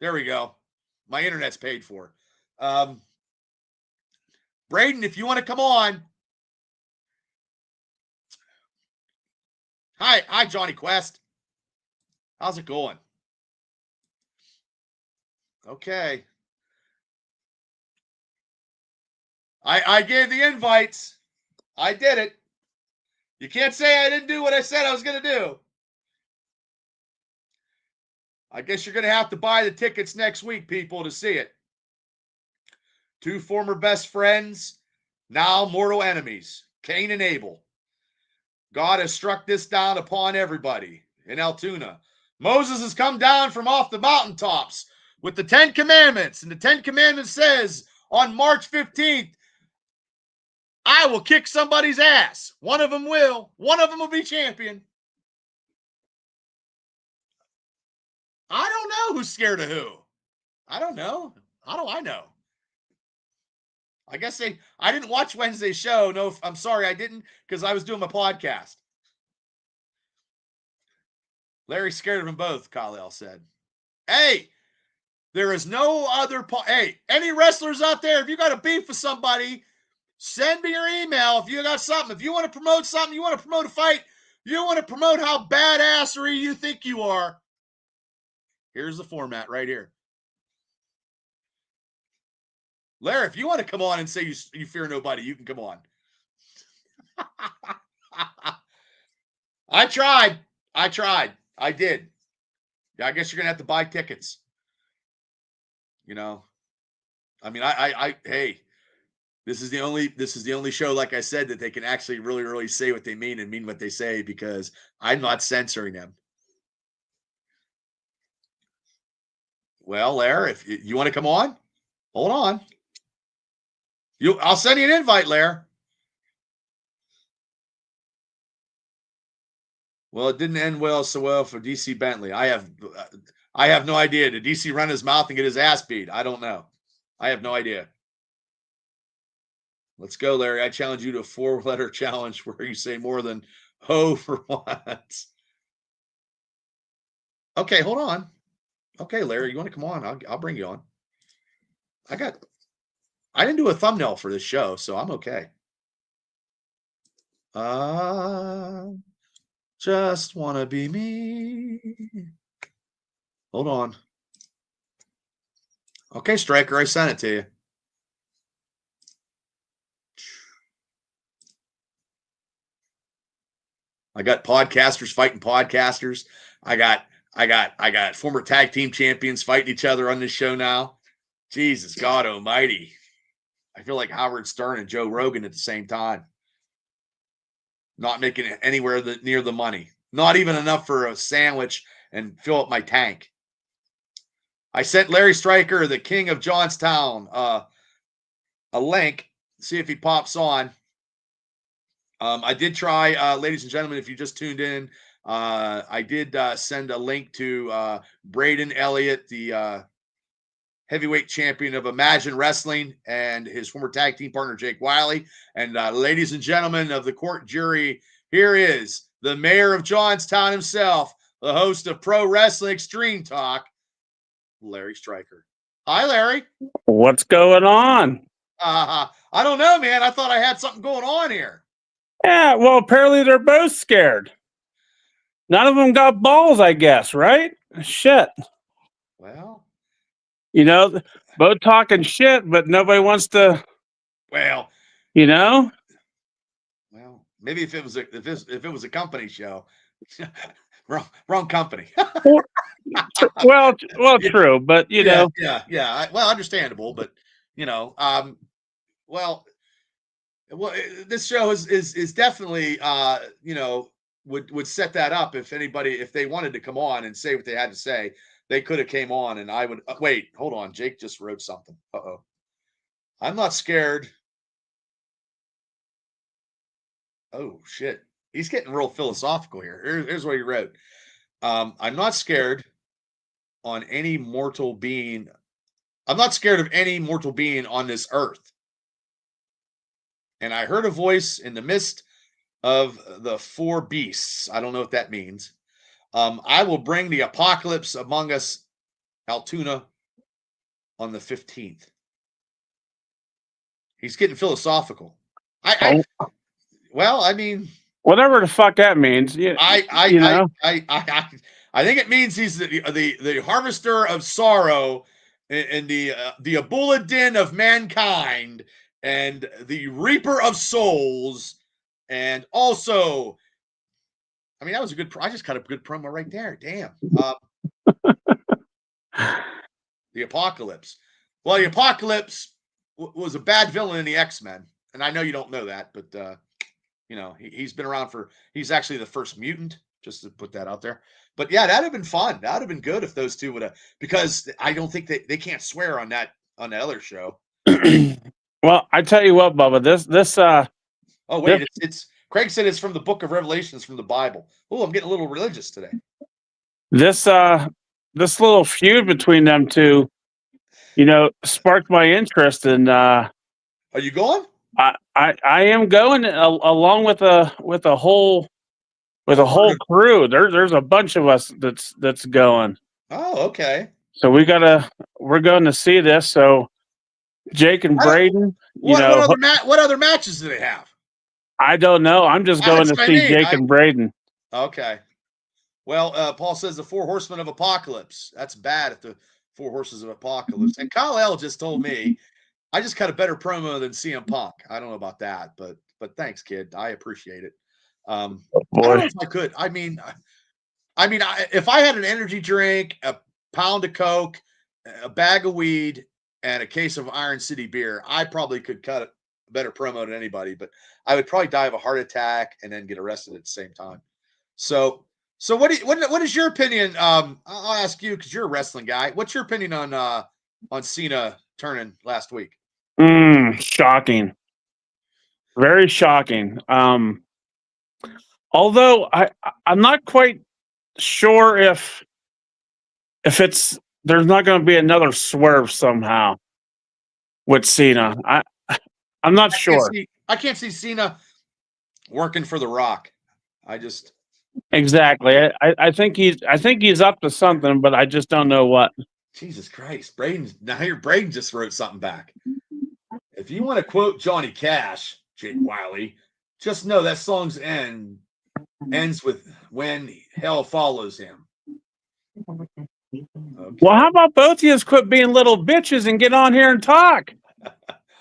B: There we go. My internet's paid for. Braden, if you want to come on. Hi, Johnny Quest. How's it going? Okay. I gave the invites. I did it. You can't say I didn't do what I said I was going to do. I guess you're going to have to buy the tickets next week, people, to see it. Two former best friends, now mortal enemies, Cain and Abel. God has struck this down upon everybody in Altoona. Moses has come down from off the mountaintops. with the 10 Commandments. And the 10 Commandments says on March 15th, I will kick somebody's ass. One of them will. One of them will be champion. I don't know who's scared of who. I don't know. How do I know? I guess I didn't watch Wednesday's show. No, I'm sorry, I didn't, because I was doing my podcast. Larry's scared of them both, Kyle said. Hey, there is no other. Hey, any wrestlers out there, if you got a beef with somebody, send me your email. If you got something, if you want to promote something, you want to promote a fight, you want to promote how badassery you think you are, here's the format right here. Larry, if you want to come on and say you fear nobody, you can come on. I tried. I did. Yeah, I guess you're gonna have to buy tickets. You know, I mean, hey, this is the only show, like I said, that they can actually really, really say what they mean and mean what they say, because I'm not censoring them. Well, Larry, if you want to come on, hold on. I'll send you an invite, Larry. Well, it didn't end so well for DC Bentley. I have no idea. Did DC run his mouth and get his ass beat? I don't know. I have no idea. Let's go, Larry. I challenge you to a 4-letter challenge where you say more than ho for once. Okay, hold on. Okay, Larry, you want to come on? I'll bring you on. I didn't do a thumbnail for this show, so I'm okay. Just want to be me. Hold on. Okay, Striker, I sent it to you. I got podcasters fighting podcasters. I got former tag team champions fighting each other on this show now. Jesus God almighty. I feel like Howard Stern and Joe Rogan at the same time. Not making it anywhere near the money. Not even enough for a sandwich and fill up my tank. I sent Larry Stryker, the king of Johnstown, a link. See if he pops on. I did try, ladies and gentlemen, if you just tuned in, I did send a link to Braden Elliott, the heavyweight champion of Imagine Wrestling, and his former tag team partner, Jake Wiley. And ladies and gentlemen of the court jury, here is the mayor of Johnstown himself, the host of Pro Wrestling Extreme Talk, Larry Stryker. Hi, Larry.
C: What's going on?
B: I don't know, man. I thought I had something going on here.
C: Yeah, well, apparently they're both scared. None of them got balls, I guess, right? Shit.
B: Well,
C: you know, both talking shit, but nobody wants to.
B: Well,
C: you know.
B: Well, maybe if it was a company show, wrong company.
C: well, true, but you know.
B: Yeah. Well, understandable, but well, this show is definitely would set that up. If they wanted to come on and say what they had to say, they could have came on, and I would wait. Hold on, Jake just wrote something. I'm not scared. Oh shit, he's getting real philosophical here. Here's what he wrote. I'm not scared on any mortal being. I'm not scared of any mortal being on this earth. And I heard a voice in the midst of the 4 beasts. I don't know what that means. I will bring the apocalypse among us, Altoona, on the 15th. He's getting philosophical. Well, I mean,
C: whatever the fuck that means.
B: I think it means he's the harvester of sorrow and the Abuladin of mankind and the reaper of souls. And also, I mean, that was a good. I just got a good promo right there. Damn. The Apocalypse. Well, the Apocalypse was a bad villain in the X-Men, and I know you don't know that, but he's been around he's actually the first mutant just to put that out there. But yeah, that'd have been fun. That'd have been good if those two would have, because I don't think they can't swear on the other show.
C: Well, I tell you what, Bubba, this
B: Oh wait, it's Craig said it's from the Book of Revelations from the Bible. Oh, I'm getting a little religious today.
C: this little feud between them two, sparked my interest, and
B: Are you going?
C: I am going along with a whole crew. There's a bunch of us that's going.
B: Oh, okay.
C: So we're going to see this. So Jake and Braden,
B: what other matches do they have?
C: I don't know. I'm just going to see Jake and Braden.
B: Okay. Well, Paul says the 4 Horsemen of Apocalypse. That's bad at the 4 Horses of Apocalypse. And Kyle L just told me I just cut a better promo than CM Punk. I don't know about that, but thanks, kid. I appreciate it. I don't know if I could. I mean, if I had an energy drink, a pound of Coke, a bag of weed, and a case of Iron City beer, I probably could cut a better promo than anybody, but I would probably die of a heart attack and then get arrested at the same time. So what is your opinion? I'll ask you because you're a wrestling guy. What's your opinion on Cena turning last week?
C: Shocking. Very shocking. Although I'm not quite sure if there's not going to be another swerve somehow with Cena. I'm not sure.
B: I can't see Cena working for The Rock.
C: Exactly. I think he's up to something, but I just don't know what.
B: Jesus Christ, Braden just wrote something back. If you want to quote Johnny Cash, Jake Wiley, just know that song's ends with when hell follows him.
C: Okay. Well, how about both of you quit being little bitches and get on here and talk?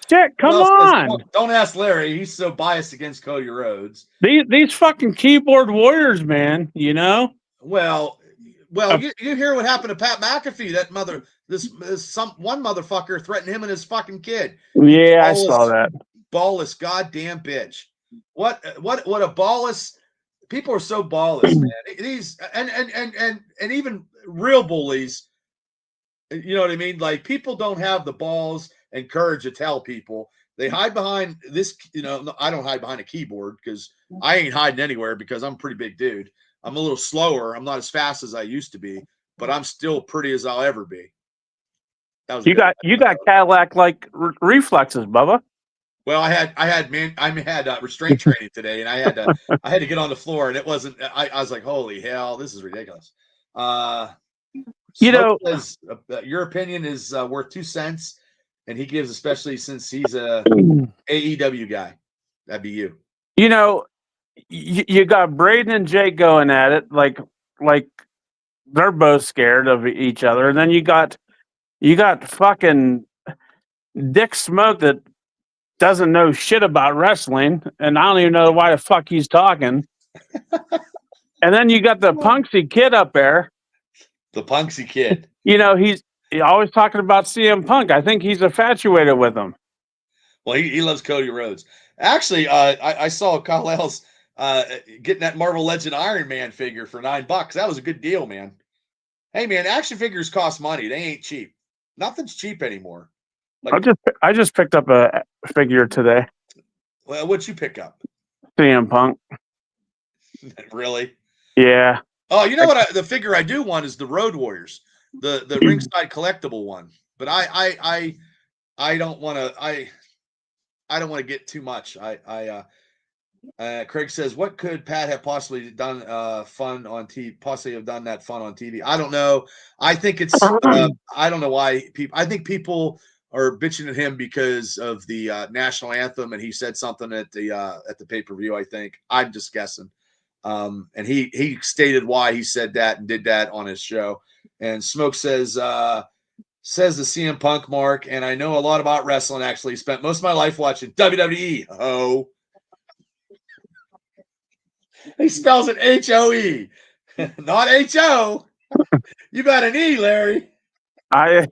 C: Shit, come on.
B: Don't ask Larry. He's so biased against Cody Rhodes.
C: These fucking keyboard warriors, man,
B: Well, you hear what happened to Pat McAfee? That one motherfucker threatened him and his fucking kid.
C: Yeah, I saw that.
B: Ballless goddamn bitch. What a ballless. People are so ballless, man. These and even real bullies. You know what I mean? Like, people don't have the balls and courage to tell people. They hide behind this. I don't hide behind a keyboard because I ain't hiding anywhere because I'm a pretty big dude. I'm a little slower. I'm not as fast as I used to be, but I'm still pretty as I'll ever be.
C: You got Cadillac like reflexes, Bubba.
B: Well, I had restraint training today, and I had to get on the floor, and it wasn't. I was like, holy hell, this is ridiculous. Says, your opinion is worth 2 cents, and he gives, especially since he's a AEW guy. That'd be you.
C: You got Braden and Jake going at it like they're both scared of each other, and then you got fucking Dick Smoke that doesn't know shit about wrestling, and I don't even know why the fuck he's talking. And then you got the Punksy Kid up there.
B: The Punksy Kid.
C: He's always talking about CM Punk. I think he's infatuated with him.
B: Well, he loves Cody Rhodes. Actually, I saw Kyle L's getting that Marvel Legend Iron Man figure for $9. That was a good deal, man. Hey, man, action figures cost money. They ain't cheap. Nothing's cheap anymore. Like,
C: I just picked up a figure today.
B: Well, what'd you pick up?
C: CM Punk.
B: Really?
C: Yeah.
B: Oh, you know what? The figure I do want is the Road Warriors, the ringside collectible one. But I don't want to. I don't want to get too much. Craig says, what could Pat have possibly done fun on TV? Possibly have done that fun on TV? I don't know. I think it's. I don't know why people. I think people are bitching at him because of the national anthem, and he said something at the pay-per-view. I think. I'm just guessing. And he stated why he said that and did that on his show. And Smoke says the CM Punk mark, and I know a lot about wrestling. Actually, spent most of my life watching WWE. Oh. He spells it H-O-E, not H-O. You got an E, Larry.
C: I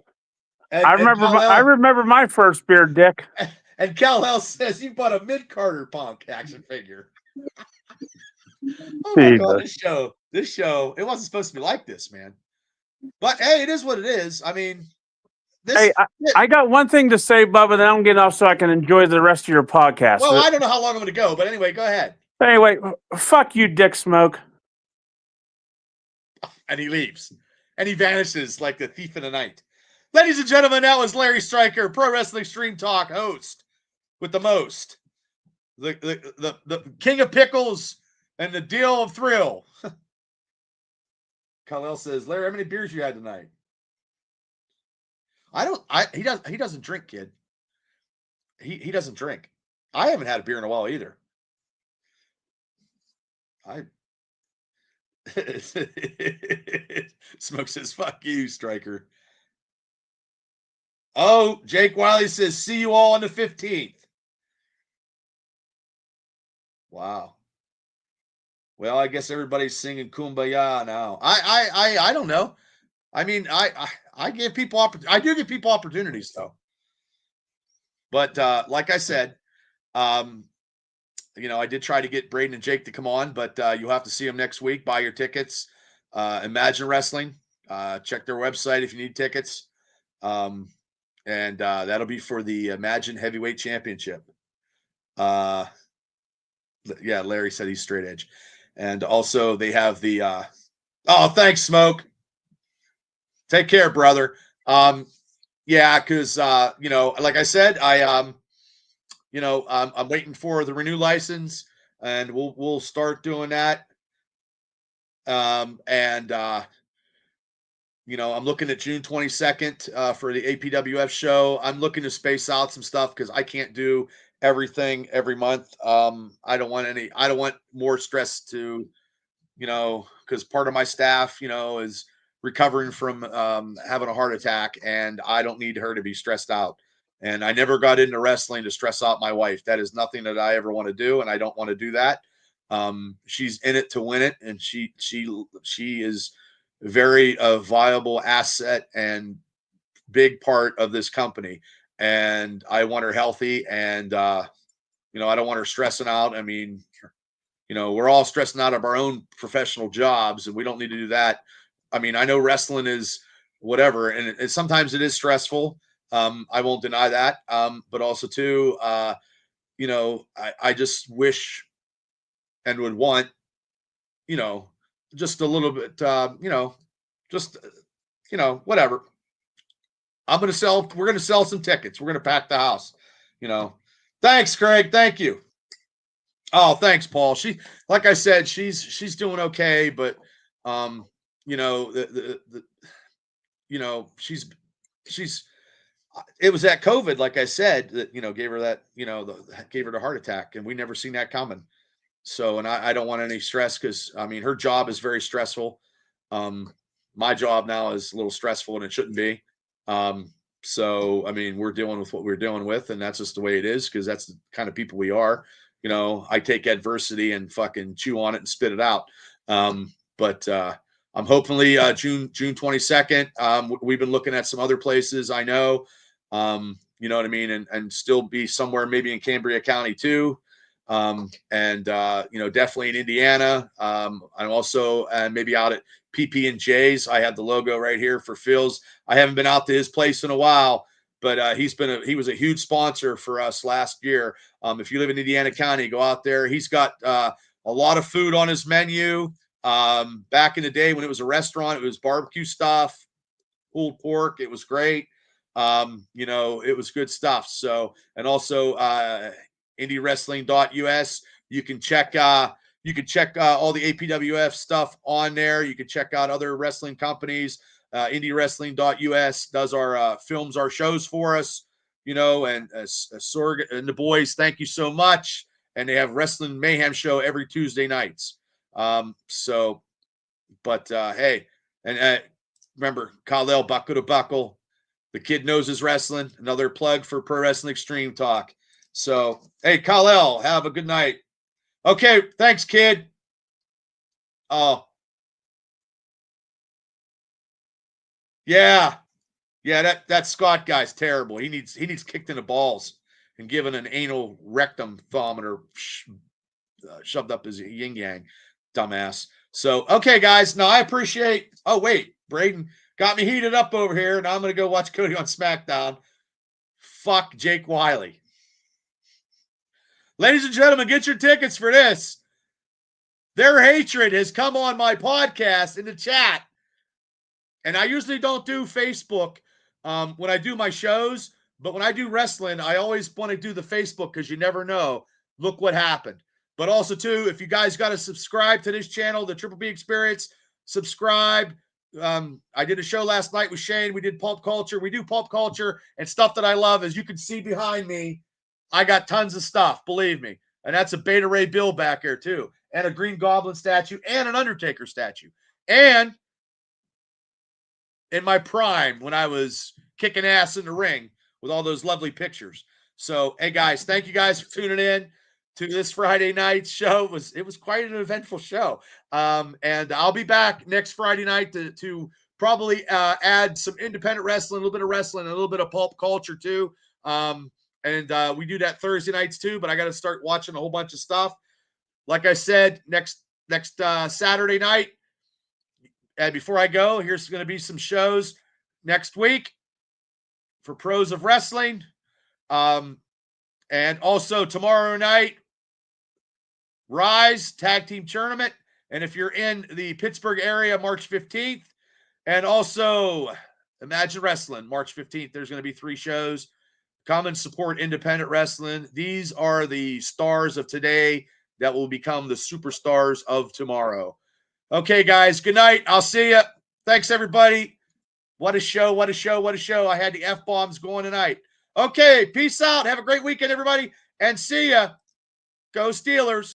C: remember my first beer, Dick.
B: And Cal-El says you bought a mid-Carter Punk action figure. Oh my God, this show This show, it wasn't supposed to be like this, man. But hey, it is what it is. I mean, this.
C: Hey, I got one thing to say, Bubba, then I'm getting off so I can enjoy the rest of your podcast.
B: Well, I don't know how long I'm going to go, but anyway, go ahead.
C: Anyway, fuck you, Dick Smoke.
B: And he leaves. And he vanishes like the thief in the night. Ladies and gentlemen, that was Larry Stryker, Pro Wrestling Stream Talk host with the most. The king of pickles and the deal of thrill. Khalil says, Larry, how many beers you had tonight? He doesn't drink, kid. He doesn't drink. I haven't had a beer in a while either. Smoke says, fuck you, Stryker. Oh, Jake Wiley says, see you all on the 15th. Wow. Well, I guess everybody's singing Kumbaya now. I don't know. I mean, I give people I do give people opportunities though. But like I said, I did try to get Braden and Jake to come on, but you'll have to see them next week. Buy your tickets. Imagine Wrestling. Check their website if you need tickets. And that'll be for the Imagine Heavyweight Championship. Yeah, Larry said he's straight edge. And also they have the thanks, Smoke. Take care, brother. Yeah, because like I said, I'm waiting for the renew license, and we'll start doing that. I'm looking at June 22nd for the APWF show. I'm looking to space out some stuff because I can't do everything every month. I don't want more stress to, because part of my staff, is recovering from having a heart attack, and I don't need her to be stressed out. And I never got into wrestling to stress out my wife. That is nothing that I ever want to do, and I don't want to do that. She's in it to win it, and she is very viable asset and big part of this company. And I want her healthy, and I don't want her stressing out. I mean, we're all stressing out of our own professional jobs, and we don't need to do that. I mean, I know wrestling is whatever, and sometimes it is stressful. I won't deny that. But also too, I just wish and would want, just a little bit, whatever. We're going to sell some tickets. We're going to pack the house, Thanks, Craig. Thank you. Oh, thanks, Paul. Like I said, she's doing okay, but she's it was that COVID, like I said, that gave her that, gave her the heart attack, and we never seen that coming. So, and I don't want any stress, because I mean her job is very stressful. My job now is a little stressful, and it shouldn't be. So I mean, we're dealing with what we're dealing with, and that's just the way it is, because that's the kind of people we are. I take adversity and fucking chew on it and spit it out. But I'm hopefully June 22nd. We've been looking at some other places. I know, you know what I mean, and still be somewhere maybe in Cambria County too. Definitely in Indiana. I'm also maybe out at PP&J's. I have the logo right here for Phil's. I haven't been out to his place in a while, but he was a huge sponsor for us last year. If you live in Indiana County, go out there. He's got a lot of food on his menu. Back in the day when it was a restaurant, it was barbecue stuff, pulled pork. It was great. It was good stuff. So, and also indywrestling.us. You can check all the APWF stuff on there. You can check out other wrestling companies. Indywrestling.us does films our shows for us, and Sorg and the boys, thank you so much. And they have Wrestling Mayhem show every Tuesday nights. Hey, and remember, Khalil, buckle to buckle. The kid knows his wrestling. Another plug for Pro Wrestling Extreme Talk. So, hey, Khalil, have a good night. Okay, thanks, kid. Oh, yeah, that Scott guy's terrible. He needs kicked in the balls and given an anal rectum thumb or shoved up his yin yang. Dumbass. So, okay, guys. Now I appreciate. Oh, wait. Braden got me heated up over here. Now I'm going to go watch Cody on SmackDown. Fuck Jake Wiley. Ladies and gentlemen, get your tickets for this. Their hatred has come on my podcast in the chat. And I usually don't do Facebook when I do my shows. But when I do wrestling, I always want to do the Facebook because you never know. Look what happened. But also, too, if you guys got to subscribe to this channel, the Triple B Experience, subscribe. I did a show last night with Shane. We did pulp culture. We do pulp culture and stuff that I love. As you can see behind me, I got tons of stuff, believe me. And that's a Beta Ray Bill back here, too. And a Green Goblin statue and an Undertaker statue. And in my prime, when I was kicking ass in the ring with all those lovely pictures. So, hey, guys, thank you guys for tuning in to this Friday night show. It was quite an eventful show. And I'll be back next Friday night to probably add some independent wrestling, a little bit of wrestling, and a little bit of pulp culture, too. And we do that Thursday nights, too, but I got to start watching a whole bunch of stuff. Like I said, next Saturday night, and before I go, here's going to be some shows next week for Pros of Wrestling. And also tomorrow night, Rise Tag Team Tournament. And if you're in the Pittsburgh area, March 15th. And also Imagine Wrestling, March 15th. There's going to be 3 shows. Come and support independent wrestling. These are the stars of today that will become the superstars of tomorrow. Okay, guys, good night. I'll see you. Thanks, everybody. What a show, what a show, what a show. I had the F-bombs going tonight. Okay, peace out. Have a great weekend, everybody, and see ya. Go Steelers.